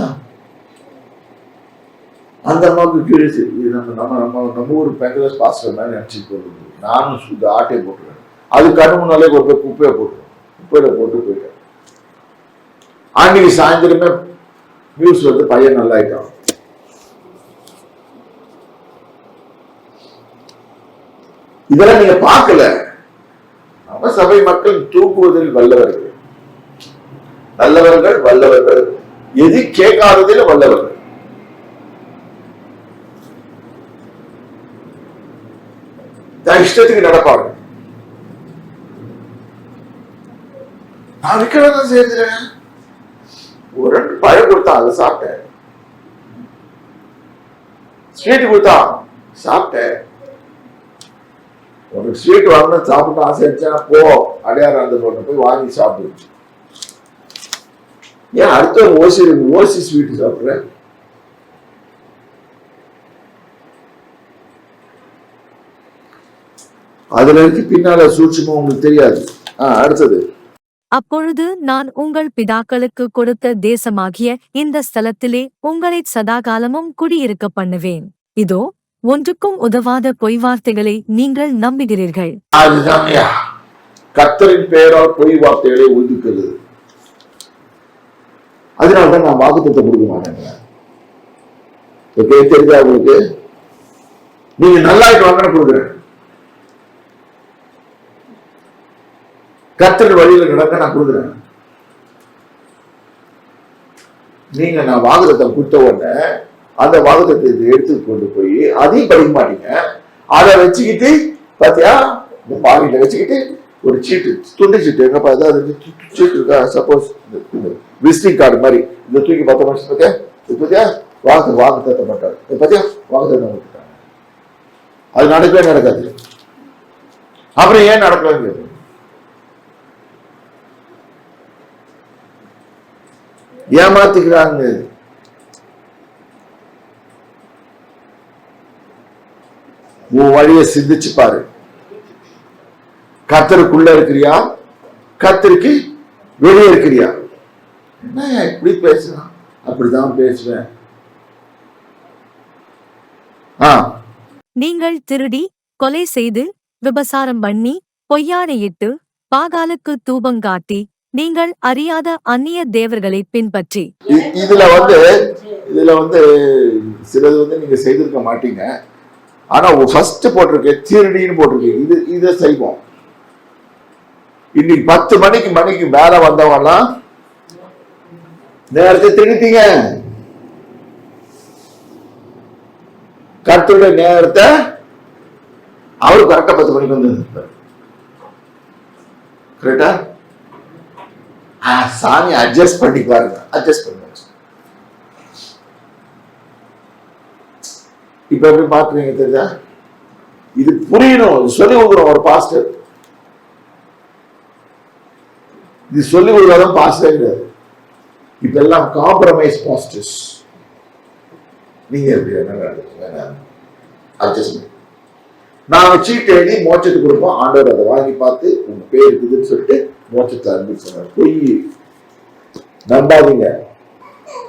அந்த அம்மாவுக்கு கிழிச்சு, இது நம்ம ஊர் பெங்கலஸ் பாஸ்டர் மாதிரி நினைச்சிட்டு போட்டு, நானும் சுத்த ஆட்டையை போட்டுருவேன். அது கண்ணு முன்னாலே ஒரு குப்பையை போட்டுருவேன். குப்பையில போட்டு போயிட்டேன். அன்னைக்கு சாயந்தரமே நியூஸ் வந்து பையன் நல்லா ஆயிட்டான். இதெல்லாம் நீங்க பார்க்கல. நம்ம சபை மக்கள் தூக்குவதில் வல்லவர்கள், நல்லவர்கள், வல்லவர்கள், எது கேட்காததில் வல்லவர்கள். இஷ்டத்துக்கு நடப்பாங்க. நான் விற்கிறதான் சேர்ந்துறேன். ஒரு 2 பழம் கொடுத்தான், அதை சாப்பிட்டேன். ஸ்வீட் கொடுத்தான், சாப்பிட்டேன். உனக்கு ஸ்வீட் வாங்கணும் சாப்பிட்டு ஆசை இருந்துச்சா போ, அடையாறு அந்த போய் வாங்கி சாப்பிடு. ஏன் அடுத்த ஓசி ஸ்வீட் சாப்பிடுற? அதுல இருக்கு பின்னால சூட்சுமா உங்களுக்கு தெரியாது. அடுத்தது, அப்பொழுது நான் உங்கள் பிதாக்களுக்கு கொடுத்த தேசமாகிய இந்த ஸ்தலத்திலே உங்களை சதாகாலமும் குடியிருக்க பண்ணுவேன். இதோ ஒன்றுக்கும் உதவாத பொய் வார்த்தைகளை நீங்கள் நம்புகிறீர்கள். அதுதான் கர்த்தரின் பெயரால் பொய் வார்த்தைகளை ஒதுக்குறது. அதனால்தான் நான் வாக்குத்தத்தம் கொடுக்க மாட்டேங்க. தெரிஞ்சா உங்களுக்கு, நீங்க நல்லாயிட்டு வாங்கன்னு கொடுக்குறேன். கர்த்தர் வழியில நடக்க நான் கொடுக்குறேன். நீங்க நான் வாக்குத்தத்தம் கொடுத்த உடனே அந்த வாக்குத்தத்தை எடுத்து கொண்டு போய் அதையும் படிக்க மாட்டீங்க. அதை வச்சுக்கிட்டு பாத்தியா, பாக்கெட்ல வச்சுக்கிட்டு ஒரு சீட்டு, துண்டு சீட்டு, எங்க பார்த்தா சீட்டு இருக்கா, சப்போஸ் விசிட்டிங் கார்டு மாதிரி இதை தூக்கி 10 வருஷம் பார்த்தியா, பாத்தியா வாக்குத்தத்தை மாட்டாரு, பாத்தியா வாக்குத்தத்தை விட்டுட்டாங்க. அது நடக்கவே நடக்காது. அப்புறம் ஏன் நடக்கலன்னு ஏமாத்திக்கிறாங்க. உன் வழியை சிந்திச்சு பாரு. கர்த்தருக்குள்ள இருக்கிறியா, கர்த்தருக்கு வெளியே இருக்கிறியா? என்ன இப்படி பேசுறான்? அப்படிதான் பேசுவேன். நீங்கள் திருடி, கொலை செய்து, விபசாரம் பண்ணி, பொய்யானையிட்டு, பாகாலுக்கு தூபங்காட்டி, நீங்கள் அறியாத அந்நிய தேவர்களை பின்பற்றி. இதுல வந்து சிலது வந்து நீங்க செய்திருக்க மாட்டீங்க. ஆனா ஃபர்ஸ்ட் போட்டிருக்கு திருடின்னு போட்டிருக்கு. இதை செய்வோம். இன்னைக்கு 10 மணிக்கு மேல வந்தவங்கலாம் நேரத்தை திருடிட்டீங்க. கர்த்தருடைய நேரத்தை அவரு கரெக்டா 10 மணிக்கு வந்து கரெக்டா சாமி அட்ஜஸ்ட் பண்ணி பாருங்க. அட்ஜஸ்ட் பண்ணுங்க. இப்ப எப்படி பாக்குறீங்க தெரியுதா? இது புரியணும். சொல்லி கொடுக்குறோம் ஒரு பாஸ்டர். இது சொல்லி கொடுக்காத பாஸ்டர் கிடையாது. இப்ப எல்லாம் காம்ப்ரமைஸ் பாஸ்டர்ஸ். நீங்க எப்படி அட்ஜஸ்ட்மெண்ட். நாங்க சீட்டு எழுதி மோட்சத்துக்கு கொடுப்போம், ஆண்டவர் அதை வாங்கி பார்த்து உங்க பேர் இருக்குதுன்னு சொல்லிட்டு மோட்சத்தை அனுப்பிச்சு. பொய், நம்பாதீங்க.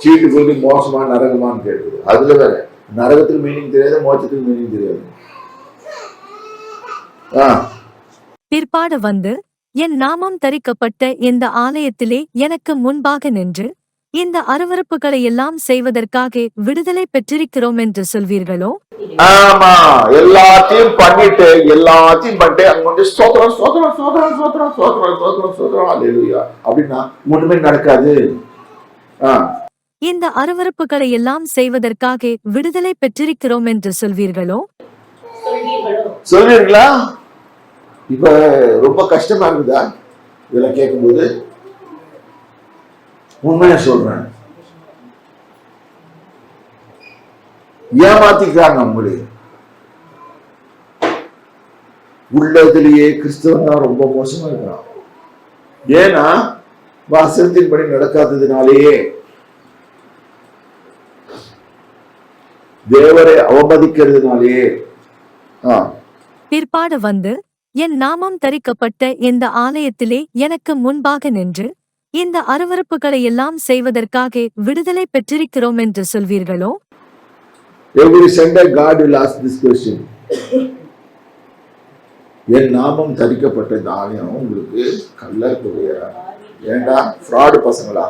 சீட்டு போய் மோசமா நரகமான்னு கேட்குது. அதுல வேற நரகத்துக்கு மீனிங் தெரியாது, மோட்சத்துக்கு மீனிங் தெரியாது. பிற்பாடு வந்து என் நாமம் தரிக்கப்பட்ட இந்த ஆலயத்திலே எனக்கு முன்பாக நின்று இந்த அருவருப்புகளை எல்லாம் செய்வதற்காக விடுதலை பெற்றிருக்கிறோம் என்று சொல்வீர்களோ? ஆமா, எல்லாத்தையும் பண்ணிட்டு அங்க வந்து ஸ்தோத்திரம் ஸ்தோத்திரம் ஸ்தோத்திரம் ஸ்தோத்திரம் ஸ்தோத்திரம் ஸ்தோத்திரம் ஸ்தோத்திரம் அல்லேலூயா அப்படின்னா ஒண்ணுமே நடக்காது. இந்த அருவருப்புகளை எல்லாம் செய்வதற்காக விடுதலை பெற்றிருக்கிறோம் என்று சொல்வீர்களோ? சொல்வீர்களா? இப்ப ரொம்ப கஷ்டமா இருக்குதா இதெல்லாம் கேட்கும்போது? உண்மையா சொல்றேன், ஏமாத்திக்கிறாங்க நம்மளே. உள்ளதிலேயே கிறிஸ்தவன் தான் ரொம்ப மோசமா இருக்கிறான். ஏன்னா வசனத்தின்படி நடக்காததுனாலேயே, தேவரை அவமதிக்கிறதுனாலேயே. பிற்பாடு வந்து என் நாமம் தரிக்கப்பட்ட இந்த ஆலயத்திலே எனக்கு முன்பாக நின்று இந்த அருவருப்புகளை எல்லாம் செய்வதற்காக விடுதலை பெற்றிருக்கிறோம் என்று சொல்வீர்களோ? Every Sunday God will ask this question. என் நாமம் தரிக்கப்பட்ட இந்த ஆலயம் உங்களுக்கு கல்லர் தொகையா? ஏண்டா ஃப்ராடு பசங்களா?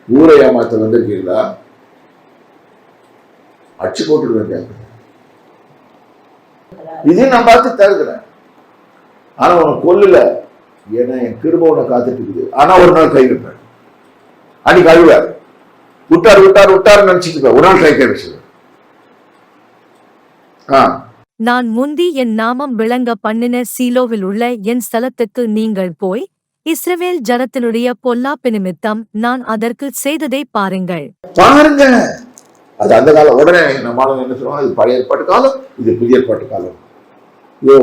ஊரை ஏமாத்த வந்திருக்கீங்களா? அச்சு போட்டுருவேங்க. இதையும் நான் பார்த்து தருகிறேன். ஆனா உனக்கு கொல்லல, ஏன்னா என் கிருபை உன்னை காத்துட்டு இருக்குது. ஆனா ஒரு நாள் கை வைப்பேன். அன்னைக்கு அழுவார், விட்டார் நினைச்சிட்டு ஒரு நாள் கை வச்சு. நான் முந்தி என் நாமம் விளங்க பண்ணின சீலோவில் உள்ள என் ஸ்தலத்துக்கு நீங்கள் போய் இஸ்ரவேல் ஜனத்தினுடைய பொல்லாப்பு நிமித்தம் நான் அதற்கு செய்ததை பாருங்கள். அது அந்த காலம். உடனே நம்ம என்ன சொல்லுவாங்க, இது பழைய ஏற்பாட்டு காலம், இது புதிய ஏற்பாட்டு காலம். ஐயோ,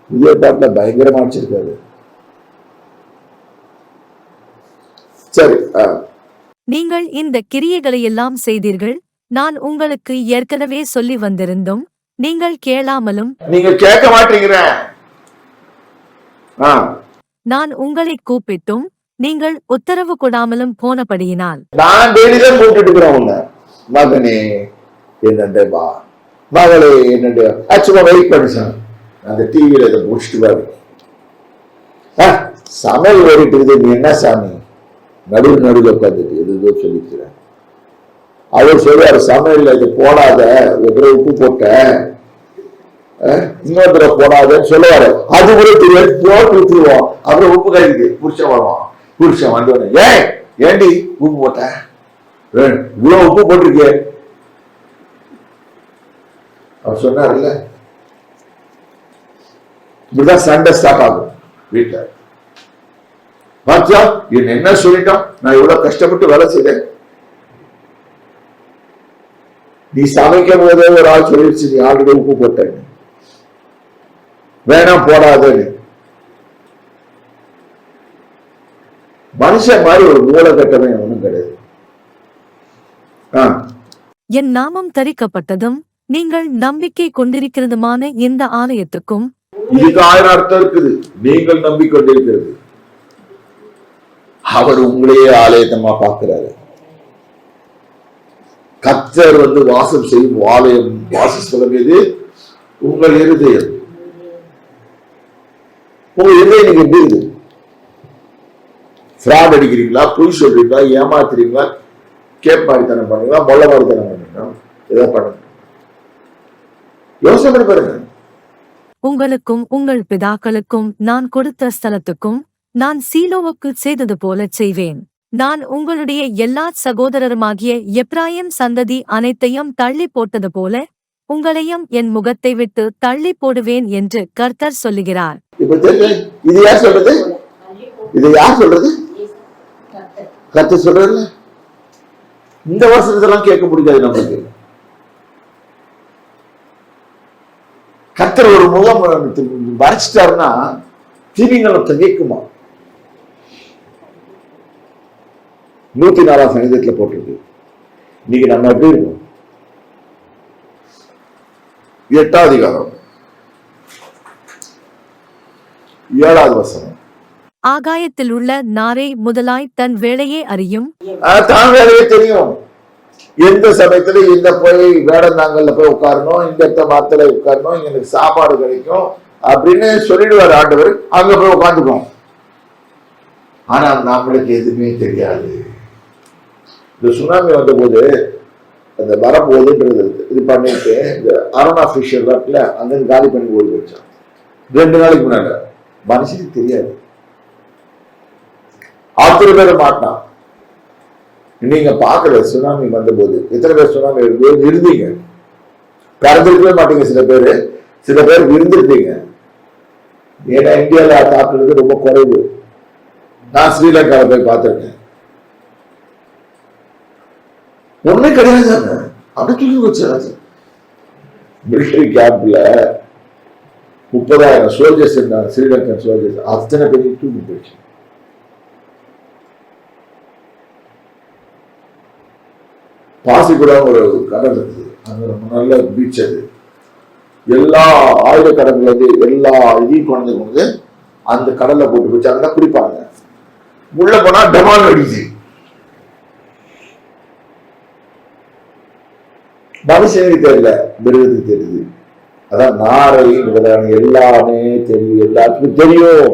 புதிய ஏற்பாட்டுல பயங்கரமா வச்சிருக்காரு. சரி, நீங்கள் இந்த கிரியைகளை எல்லாம் செய்தீர்கள். நான் உங்களுக்கு ஏற்கனவே சொல்லி வந்திருந்தும் நீங்கள் கேளாமலும், நீங்க கேட்க மாட்டீங்கிற. நான் உங்களை கூப்பிட்டும் நீங்கள் உத்தரவு கொடாமலும் போனபடியினால் நான் டெய்லிதான் கூப்பிட்டு இருக்கிறேன் உன்னை. மகனே என்னண்டே வா, மகளே என்னண்டே. சும்மா வெயிட் பண்ணு, அந்த டிவியில இதை முடிச்சுட்டு பாரு. சமையல் ஓடிட்டு இருக்குது, நீ என்ன சாமி நடுவில் உட்காந்துட்டு எதுதோ சொல்லிக்கிறேன். அவர் சொல்லுவாரு, சமையல்ல இது போடாத, ஒரு உப்பு போட்ட, இன்னொரு தடவை போடாதன்னு சொல்லுவாரு. அது கூட தெரியாது, போட்டு விட்டுருவோம். அப்புறம் உப்பு கழிக்குது, புருஷன் வருவான். புருஷன் வந்தோடனே ஏண்டி உப்பு போட்ட, இவ்வளவு உப்பு போட்டிருக்கே. அவர் சொன்னார்ல, இப்படிதான் சண்டை ஸ்டார்ட் ஆகும் வீட்டுல. பாத்தியா என்ன சொல்லிட்டான், நான் இவ்வளவு கஷ்டப்பட்டு வேலை செய்தேன். நீ சமைக்கும் போதே ஒரு ஆள் சொல்லிடுச்சு, நீ ஆல்ரெடி உப்பு போட்ட, வேணாம் போடாதன்னு. மனுஷன் மாதிரி ஒரு மூலகட்டமே ஒண்ணும் கிடையாது. என் நாமம் தரிக்கப்பட்டதும் நீங்கள் நம்பிக்கை கொண்டிருக்கிறதுமான இந்த ஆலயத்துக்கும் இதுக்கு 1000 அர்த்தம் இருக்குது. நீங்கள் நம்பிக்கொண்டிருக்கிறது, அவர் உங்களையே ஆலயத்தமா பார்க்கிறாரு. கர்த்தர் வாசம் செய்யும் ஆலயம், வாசஸ்தலம் எது? உங்கள் இருதயம். உங்க இருதயம் நீங்க எப்படி இருக்குது? ஃப்ராட் அடிக்கிறீங்களா, பொய் சொல்றீங்களா, ஏமாத்துறீங்களா, கேப் மாதிரித்தனம் பண்ணுங்களா, மொள்ள மாதிரித்தனம் பண்ணுங்களா, ஏதோ பண்ணுங்க. யோசனை பண்ணி பாருங்க. உங்களுக்கும் உங்கள் பிதாக்களுக்கும் நான் கொடுத்த ஸ்தலத்துக்கும் நான் சீலோவுக்கு செய்தது போல செய்வேன். நான் உங்களுடைய எல்லா சகோதரருமாகிய எப்ராயிம் சந்ததி அனைத்தையும் தள்ளி போட்டது போல உங்களையும் என் முகத்தை விட்டு தள்ளி போடுவேன் என்று கர்த்தர் சொல்லுகிறார். இது யார் சொல்றது? இது யார் சொல்றது? கர்த்தர் சொல்றது. இந்த வசனத்தெல்லாம் கேட்க முடியாது நமக்கு. கர்த்தர் ஒரு முகம் வரைச்சிட்டாருன்னா திரிங்களும் தகைக்குமா? 104ஆம் சங்கீதத்துல போட்டிருக்கு. இன்னைக்கு நம்ம எப்படி இருக்கும்? 8ஆம் அதிகாரம் 7வது வசனம். ஆகாயத்தில் உள்ள நாரை முதலாய் தன் வேலையை அறியும். தான் வேலையே தெரியும். எந்த சமயத்துல இந்த போய் வேடந்தாங்கல்ல போய் உட்காரணும், இந்த இடத்த மாத்தல உட்காரணும், இங்க எனக்கு சாப்பாடு கிடைக்கும் அப்படின்னு சொல்லிடுவார் ஆண்டவர். அங்க போய் உட்காந்துக்கும். ஆனா நம்மளுக்கு எதுவுமே தெரியாது. இந்த சுனாமி வந்த போது அந்த வரப்போகுதுன்றது இது பண்ணிட்டு இந்த அரோனா ஃபிஷர் இருக்குல்ல, அங்கிருந்து காலி பண்ணி ஓடி வச்சான் 2 நாளைக்கு முன்னாடி. மனுஷனுக்கு தெரியாது. அத்தனை பேரை மாட்டினான். நீங்க பாக்கல சுனாமி வந்த போது எத்தனை பேர் சுனாமி இருந்தீங்க? கறந்துருக்கவே மாட்டீங்க. சில பேர் இருந்திருப்பீங்க. ஏன்னா இந்தியாவில தாக்குறது ரொம்ப குறைவு. நான் ஸ்ரீலங்காவில் போய் பார்த்திருக்கேன். ஒண்ணே கிடையாது. அப்படி தூக்கி வச்சாங்க. மிலிட்டரி கேம்ப்ல 30,000 சோல்ஜர்ஸ் இருந்தாங்க, ஸ்ரீலங்கன் சோல்ஜர்ஸ். அத்தனை பேரையும் தூக்கி போயிடுச்சு. பாசிக்குடா ஒரு கடல் இருக்குது. அங்க ரொம்ப நல்ல பீச். அது எல்லா ஆயுத கடல்ல இருந்து எல்லா இதையும் கொண்டு அந்த கடல்ல போட்டு போச்சு. அங்கதான் குடிப்பாங்க. உள்ள போனா டமால் அடிச்சு. மனுஷனுக்கு தெரியல, மிருகத்துக்கு தெரியுது. அதான் நாரை எல்லாமே தெரியும், எல்லாத்துக்கும் தெரியும்.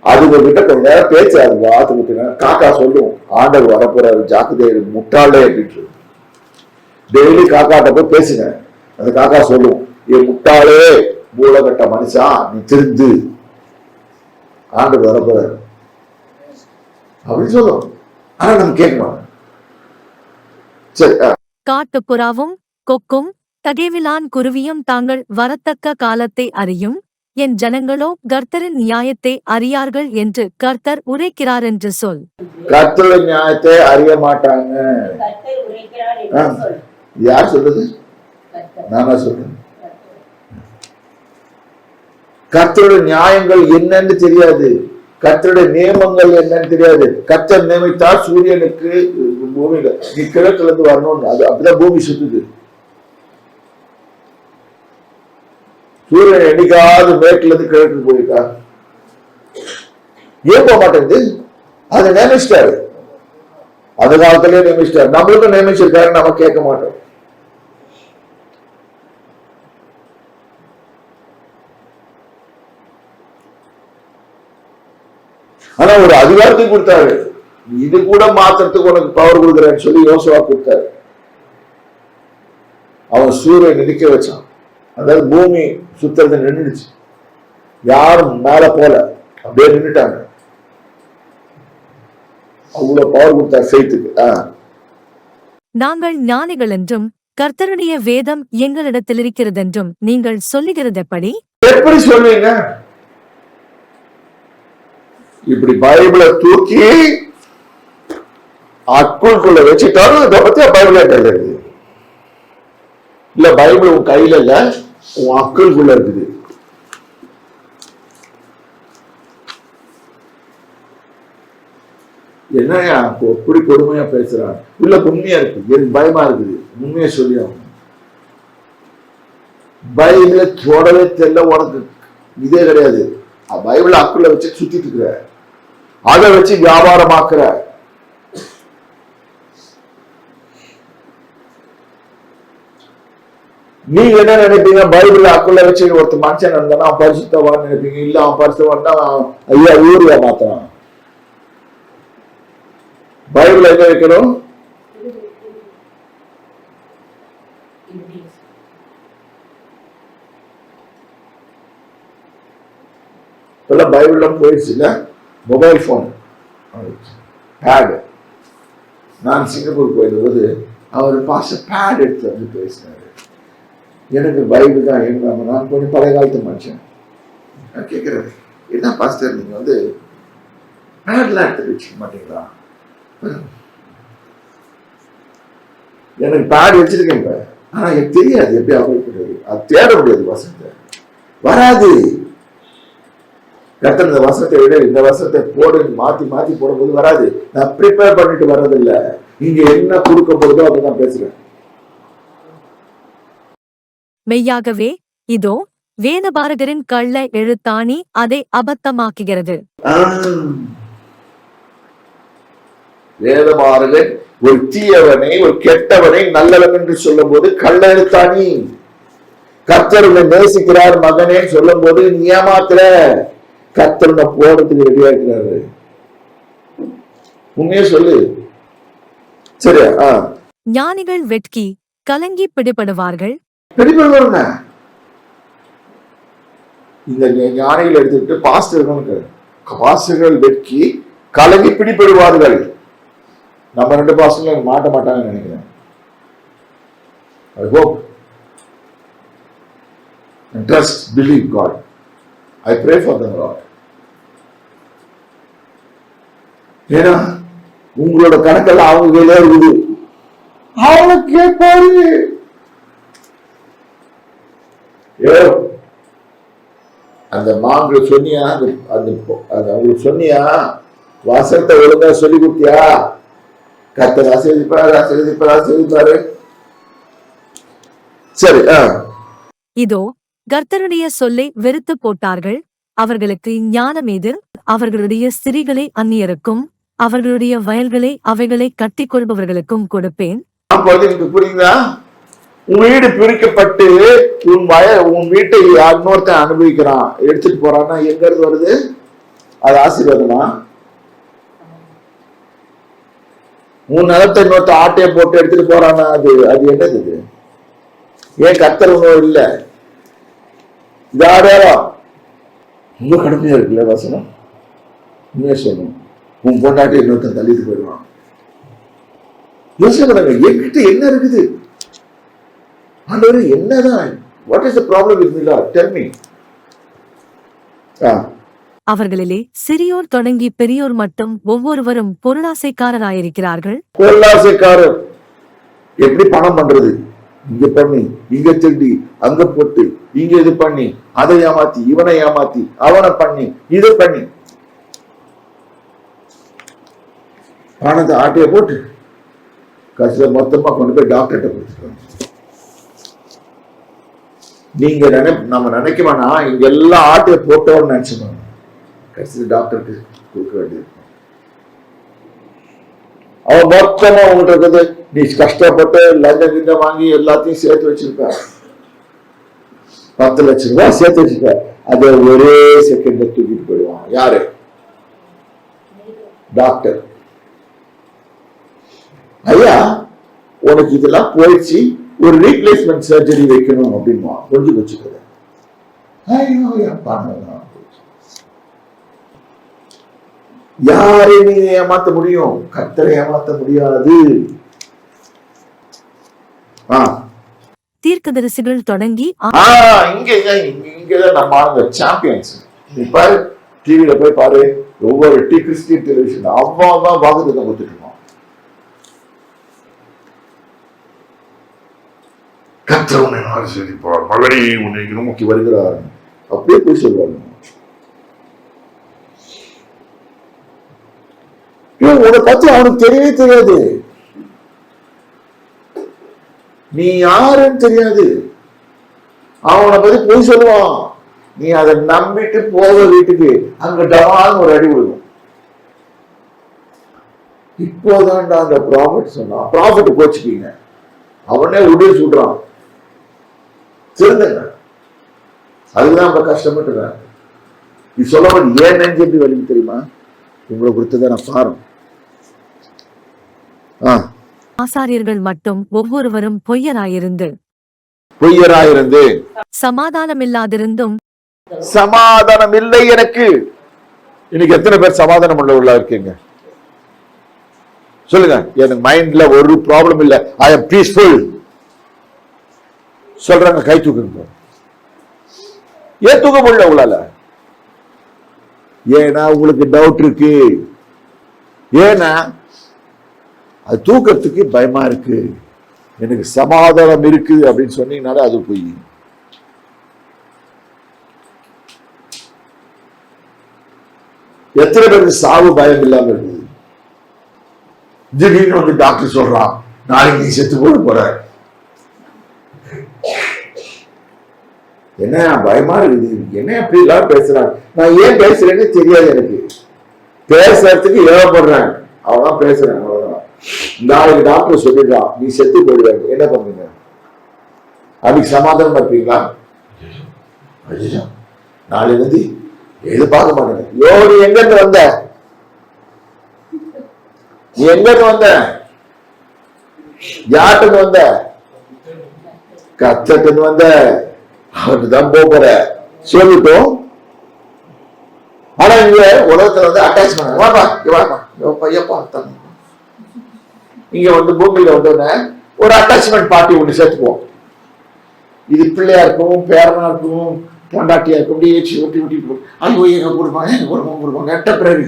அதுங்க கிட்ட கொஞ்ச நேரம் பேச்சு அது வாத்து காக்கா சொல்லும், ஆண்டவர் வரப்போறாரு ஜாக்கிரதை முட்டாளே அப்படின்ட்டு. டெய்லி காக்காட்ட போய் பேசுங்க. அந்த காக்கா சொல்லும், ஏ முட்டாளே மூலகட்ட மனுஷா நீ திருந்து, ஆண்டவர் வரப்போறாரு அப்படின்னு சொல்லும். ஆனா நம்ம கேட்கணும். சரி. காட்டுப்புறாவும் கொக்கும் தகைவிலான் குருவியும் தாங்கள் வரத்தக்க காலத்தை அறியும், என் ஜனங்களோ கர்த்தரின் நியாயத்தை அறியார்கள் என்று கர்த்தர் உரைக்கிறாரென்று சொல். கர்த்தரின் நியாயத்தை அறிய மாட்டாங்க. யார் சொல்றது? நானா சொல்றேன். கர்த்தருடைய நியாயங்கள் என்னன்னு தெரியாது. கர்த்தருடைய நியமங்கள் என்னன்னு தெரியாது. கர்த்தர் நியமித்தால் சூரியனுக்கு பூமியில நீ கிழக்குல இருந்து வரணும்னு, அது அப்படிதான் பூமி சுத்துது. சூரியன் என்னைக்காவது மேற்குல இருந்து கிழக்கு போயிருக்கா? ஏன் போக மாட்டேங்குது? அதை நியமிச்சிட்டாரு. அந்த காலத்திலேயே நியமிச்சிட்டாரு. நம்மளுக்கும் நியமிச்சிருக்காரு, நம்ம கேட்க மாட்டோம். ஆனா ஒரு அதிகாரத்தை கொடுத்தாரு. இது கூட மாத்திரத்துக்கு உனக்கு பவர் கொடுக்குறேன்னு சொல்லி யோசுவா கொடுத்தாரு. அவன் சூரியன் நிற்க வச்சான். அதாவது பூமி சுத்துறது நின்றுச்சு. யாரும் மேல போல, அப்படியே நின்றுட்டாங்க. அவ்வளவு பவர் கொடுத்தார் செய்துக்கு. நாங்கள் ஞானிகள் என்றும் கர்த்தருடைய வேதம் எங்களிடத்தில் இருக்கிறதென்றும் நீங்கள் சொல்லுகிறது எப்படி? எப்படி சொல்வீங்க? இப்படி பைபிளை தூக்கி அக்குள்குள்ள வச்சுட்டாலும் இதை பத்தி பைபிள் இருக்குது. இல்ல பைபிள் உன் கையில இல்ல, உன் அக்குள்குள்ள இருக்குது. என்னையா எப்படி கொடுமையா பேசுறான்? இல்ல உண்மையா இருக்கு, எனக்கு பயமா இருக்குது, உண்மையா சொல்லி ஆகணும். பைபிளை தொடவே தெரியல உனக்கு, இதே கிடையாது. பைபிளை அக்குள்ள வச்சு சுத்திட்டு இருக்கிற, அதை வச்சு வியாபாரமாக்குற. நீங்க என்ன நினைப்பீங்க? பைபிள் அக்குள்ள வச்சு ஒருத்தர் மனுஷன் இருந்தானா அவன் பரிசுத்தவான் நினைப்பீங்க. இல்ல அவன் பரிசுத்தவான்னா ஐயா ஊரியா மாத்திரான். பைபிள் எங்க வைக்கணும்? இப்பெல்லாம் பைபிள்லாம் போயிடுச்சு இல்ல, மொபைல் போன், பேடு. நான் சிங்கப்பூர் போயிருந்தபோது அவர் பேட் எடுத்து வந்து பேசினாரு. எனக்கு பைபிள் தான் எழுதாம, நான் கொஞ்சம் பழைய காலத்து மனுஷன். நான் கேட்கிறேன், என்ன பாஸ்டர் நீங்க வந்து பேட்லாம் எடுத்து வச்சுக்க மாட்டீங்களா? எனக்கு பேட் வச்சிருக்கேன் இப்ப, ஆனா எனக்கு தெரியாது எப்படி அவாய்ட் பண்றது. அது தேட முடியாது, வசனத்தை வராது. கர்த்தர் இந்த வசனத்தை விட இந்த வசனத்தை போடு மாத்தி மாத்தி போடும்போது வராது. நான் ப்ரிப்பேர் பண்ணிட்டு வர்றதில்ல, இங்க என்ன கொடுக்க போகுதோ அப்படிதான் பேசுறேன். மெய்யாகவே இதோ வேதபாரகரின் கள்ள எழுத்தாணி அதை அபத்தமாக்குகிறது. வேதபாரகன் ஒரு தீயவனை, ஒரு கெட்டவனை நல்லவன் என்று சொல்லும் போது கள்ள எழுத்தாணி. கர்த்தர் உன்னை நேசிக்கிறார் மகனே சொல்லும் போது நீ ஏமாத்துற. கர்த்தர் உன்னை போறதுக்கு ரெடியா இருக்கிறாரு. உண்மையே சொல்லு. சரியா? ஞானிகள் வெட்கி கலங்கி பிடிபடுவார்கள். பிடிபடுவாங்க. இந்த ஞானிகள் எடுத்துக்கிட்டு பாஸ்டர்கள் வெட்கி கலங்கி பிடிபடுவார்கள். நம்ம 2 பாஸ்டர்களும் மாட்ட மாட்டாங்கன்னு நினைக்கிறேன். I hope and trust, believe God. I pray for them, Lord. ஏன்னா உங்களோட கணக்கெல்லாம் அவங்க கையில இருக்குது. அவங்க கேட்பாரு. அந்த மாங்கு சொன்னியா, அவங்களுக்கு சொன்னியா, வசனத்தை ஒழுங்கா சொல்லி கொடுத்தியா? கர்த்தர் ஆசீர்வதிப்பாரு. சரி. இதோ கர்த்தருடைய சொல்லை வெறுத்து போட்டார்கள். அவர்களுக்கு ஞானமேது? அவர்களுடைய ஸ்திரீகளை அந்நியருக்கும் அவர்களுடைய வயல்களை அவைகளை கட்டிக் கொள்பவர்களுக்கும் கொடுப்பேன். புரியுதா? உன் வீடு பிரிக்கப்பட்டு உன் வீட்டை இன்னொருத்தன் அனுபவிக்கிறான், எடுத்துட்டு போறான்னா எங்க இருந்து வருது? அது ஆசீர்வாதமா? உன் நிலத்தை இன்னொருத்த ஆட்டையை போட்டு எடுத்துட்டு போறான்னா அது என்னது? ஏன் கர்த்தர் உணவு இல்ல? இதாரம் ரொம்ப கடுமையா இருக்குல்ல வசனம். உண்மையா சொல்லணும். உன் பொண்டாட்டி இன்னொருத்தன் தள்ளிட்டு போயிடுவான். யோசனை பண்ணுங்க, என்கிட்ட என்ன இருக்குது? ஆண்டவரே என்னதான்? What is the problem with me, Lord? Tell me. அவர்களிலே சிறியோர் தொடங்கி பெரியோர் மட்டும் ஒவ்வொருவரும் பொருளாசைக்காரராயிருக்கிறார்கள். பொருளாசைக்காரர் எப்படி பணம் பண்றது? இங்க பண்ணி, இங்க திருடி, அங்க போட்டு, இங்க இது பண்ணி, அதை ஏமாத்தி, இவனை ஏமாத்தி, அவனை பண்ணி, இதை பண்ணி, பணத்தை ஆட்டைய போட்டு கடைசியில மொத்தமா கொண்டு போய் டாக்டர்கிட்ட கொடுத்துருவாங்க. நீங்க நம்ம நினைக்க வேணாம், இங்க எல்லாம் ஆட்டைய போட்டோன்னு நினைச்சுக்கோங்க. கடைசியில் டாக்டருக்கு கொடுக்க வேண்டியது. அவன் மொத்தமா உங்கள்கிட்ட இருக்குது. நீ கஷ்டப்பட்டு லஞ்சம் கிஞ்சம் வாங்கி எல்லாத்தையும் சேர்த்து வச்சிருக்க. 10 லட்சம் ரூபாய் சேர்த்து வச்சிருக்க. அதை ஒரே செகண்ட்ல தூக்கிட்டு போயிடுவான். யாரு? டாக்டர். ஐயா உனக்கு இதெல்லாம் போயிடுச்சு, ஒரு ரீப்ளேஸ்மெண்ட் சர்ஜரி வைக்கணும் அப்படின்மா. கொஞ்சம் வச்சுக்கிறேன். யாரை நீ ஏமாத்த முடியும்? கர்த்தரை ஏமாத்த முடியாது. தீர்க்கதரிசிகள் தொடங்கி இங்கதான் நம்ம சாம்பியன்ஸ். நீ பாரு, டிவியில போய் பாரு, ஒவ்வொரு கிறிஸ்டியன் டெலிவிஷன் அவ்வாதான் வாக்குத்தத்தம் கொடுத்துட்டு இருக்கோம். கர்த்தர் உன்னை ஆசீர்வதிப்பார், மகனே உன்னை நோக்கி வருகிறார், அப்படியே போய் சொல்லுவாங்க. உன்னை பத்தி அவனுக்கு தெரியவே தெரியாது. நீ யாருன்னு தெரியாது. அவனை பத்தி போய் சொல்லுவான். நீ அதை நம்பிட்டு போக வீட்டுக்கு அங்க டமான்னு ஒரு அடி விடுவோம். இப்போதான்டா அந்த ப்ராஃபிட் சொன்னான். ப்ராஃபிட் போச்சுக்கீங்க, அவனே உடைய சுடுறான். திருந்துங்க. அதுதான் நம்ம கஷ்டப்பட்டுறேன். நீ சொல்ல ஏன் நெஞ்சு எப்படி வலிக்கு தெரியுமா? உங்களை குறித்துதான் நான் பாருங்க. ஆசாரியர்கள் மட்டும் ஒவ்வொருவரும் பொய்யராயிருந்து சமாதானமில்லாதிருந்தும் சமாதானம் இல்லை எனக்கு. இன்னைக்கு எத்தனை பேர் சமாதானம் உள்ளவர்களா இருக்கீங்க? சொல்லுங்க. எனக்கு மைண்ட்ல ஒரு ப்ராப்ளம் இல்ல, ஐ அம் பீஸ்ஃபுல் சொல்றாங்க. கை தூக்குங்க. ஏன் தூக்க முடியல உங்களால? ஏன்னா உங்களுக்கு டவுட் இருக்கு. ஏன்னா அது தூக்கத்துக்கு பயமா இருக்கு. எனக்கு சமாதானம் இருக்கு அப்படின்னு சொன்னீங்கனால அது போய். எத்தனை பேருக்கு சாவு பயம் இல்லாம இருக்குது? திடீர்னு வந்து டாக்டர் சொல்றான், நாளைக்கு நீ செத்து போட போற. என்ன பயமா இருக்குது, என்ன அப்படி எல்லாம் பேசுறாங்க, நான் ஏன் பேசுறேன்னு தெரியாது எனக்கு, பேசுறதுக்கு ஏவப்படுறாங்க, அவன் பேசுறாங்க, அவ்வளவுதான். நாளைக்கு டாக்டர் சொல்லிடுறான் நீ செத்து போயிடுவாங்க, என்ன பண்ணுங்க, அதுக்கு சமாதானம் இருப்பீங்களா? ஐயோ நாளைக்கு வந்து எதிர்பார்க்க மாட்டேங்க. யோ நீ எங்க இருந்து வந்த, நீ எங்க இருந்து வந்த, யார்கிட்ட வந்த, கத்தட்டு வந்த, அவனுக்கு தான் போற சொல்லிட்டோம். ஆனா இங்க உலகத்துல வந்து அட்டாச்மெண்ட், வாப்பா பையப்பா, இங்க வந்து பூமியில வந்தோடனே ஒரு அட்டாச்மெண்ட் பார்ட்டி ஒண்ணு சேர்த்துக்குவோம். இது பிள்ளையா இருக்கும், பேரனா இருக்கும், பொண்டாட்டியா இருக்கும், அப்படியே ஒட்டி ஒட்டி ஐயோ எங்க கொடுப்பாங்க, எங்க கொடுப்பாங்க எட்ட பிறகு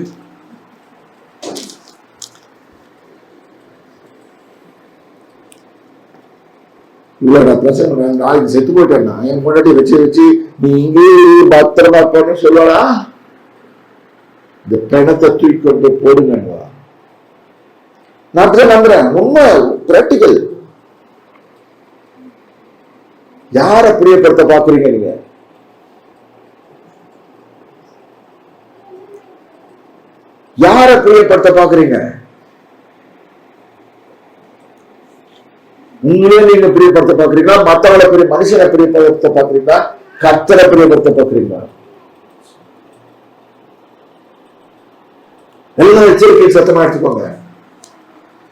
இவ்வளவு நான் பிரச்சனை, நாளைக்கு செத்து போயிட்டேன்னா என் முன்னாடி வச்சு நீ இங்கே பத்திரமா போன்னு சொல்லுவாடா, இந்த பிணத்தை தூக்கி கொண்டு போடுங்க. நான் நம்புறேன், உண்மை பிராக்டிக்கல். யார பிரியப்படுத்த பாக்குறீங்க நீங்க? யார பிரியப்படுத்த பாக்குறீங்க? உங்களே நீங்க பிரியப்படுத்த பாக்குறீங்களா, மற்றவங்களை மனுஷனை பிரியப்படுத்த பாக்குறீங்களா, கர்த்தரை பிரியப்படுத்த பாக்குறீங்களா? எல்லாம் எச்சரிக்கை சத்தமா எடுத்துக்கோங்க,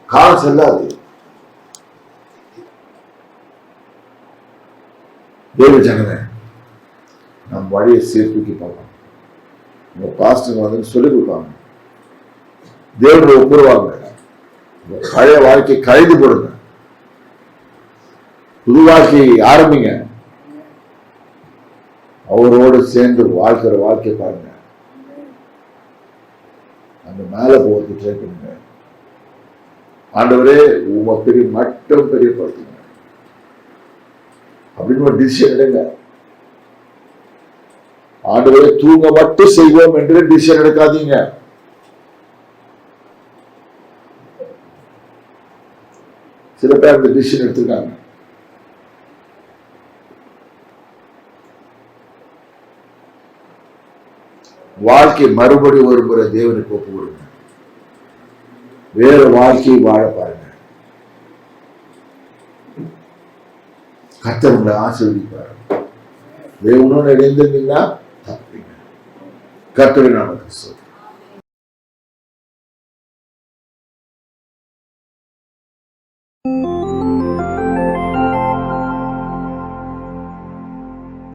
காலம் செல்லாது. தேவ ஜனமே, நம் வழியை சீர்தூக்கி பார்க்கணும். உங்க பாஸ்டர் வந்து சொல்லிக் கொடுப்பாங்க, தேவனை ஒப்புருவாங்க, பழைய வாழ்க்கை கைது போடுங்க, புது வாழ்க்கையை ஆரம்பிங்க, அவரோடு சேர்ந்து வாழ்க்கிற வாழ்க்கை பாருங்க, அந்த மேல போகிறதுக்கு ட்ரை பண்ணுங்க. ஆண்டவரே உங்க பெரிய மட்டும் பெரியப்படுத்துங்க அப்படின்னு ஒரு டிசிஷன் எடுங்க. ஆண்டவரே தூங்க மட்டும் செய்வோம் என்று டிசிஷன் எடுக்காதீங்க. சில பேர் அந்த டிசிஷன் எடுத்திருக்காங்க. வாழ்க்கை மறுபடி ஒரு முறை தேவனுக்கு ஒப்பு கொடுங்க, வேற வாழ்க்கையை வாழ பாருங்க. கர்த்தர் உங்களை ஆசீர்வதிப்பார். தேவனோடு இணைந்திருந்தீங்கன்னா தப்புங்க. கர்த்தரை நாமத்துக்கு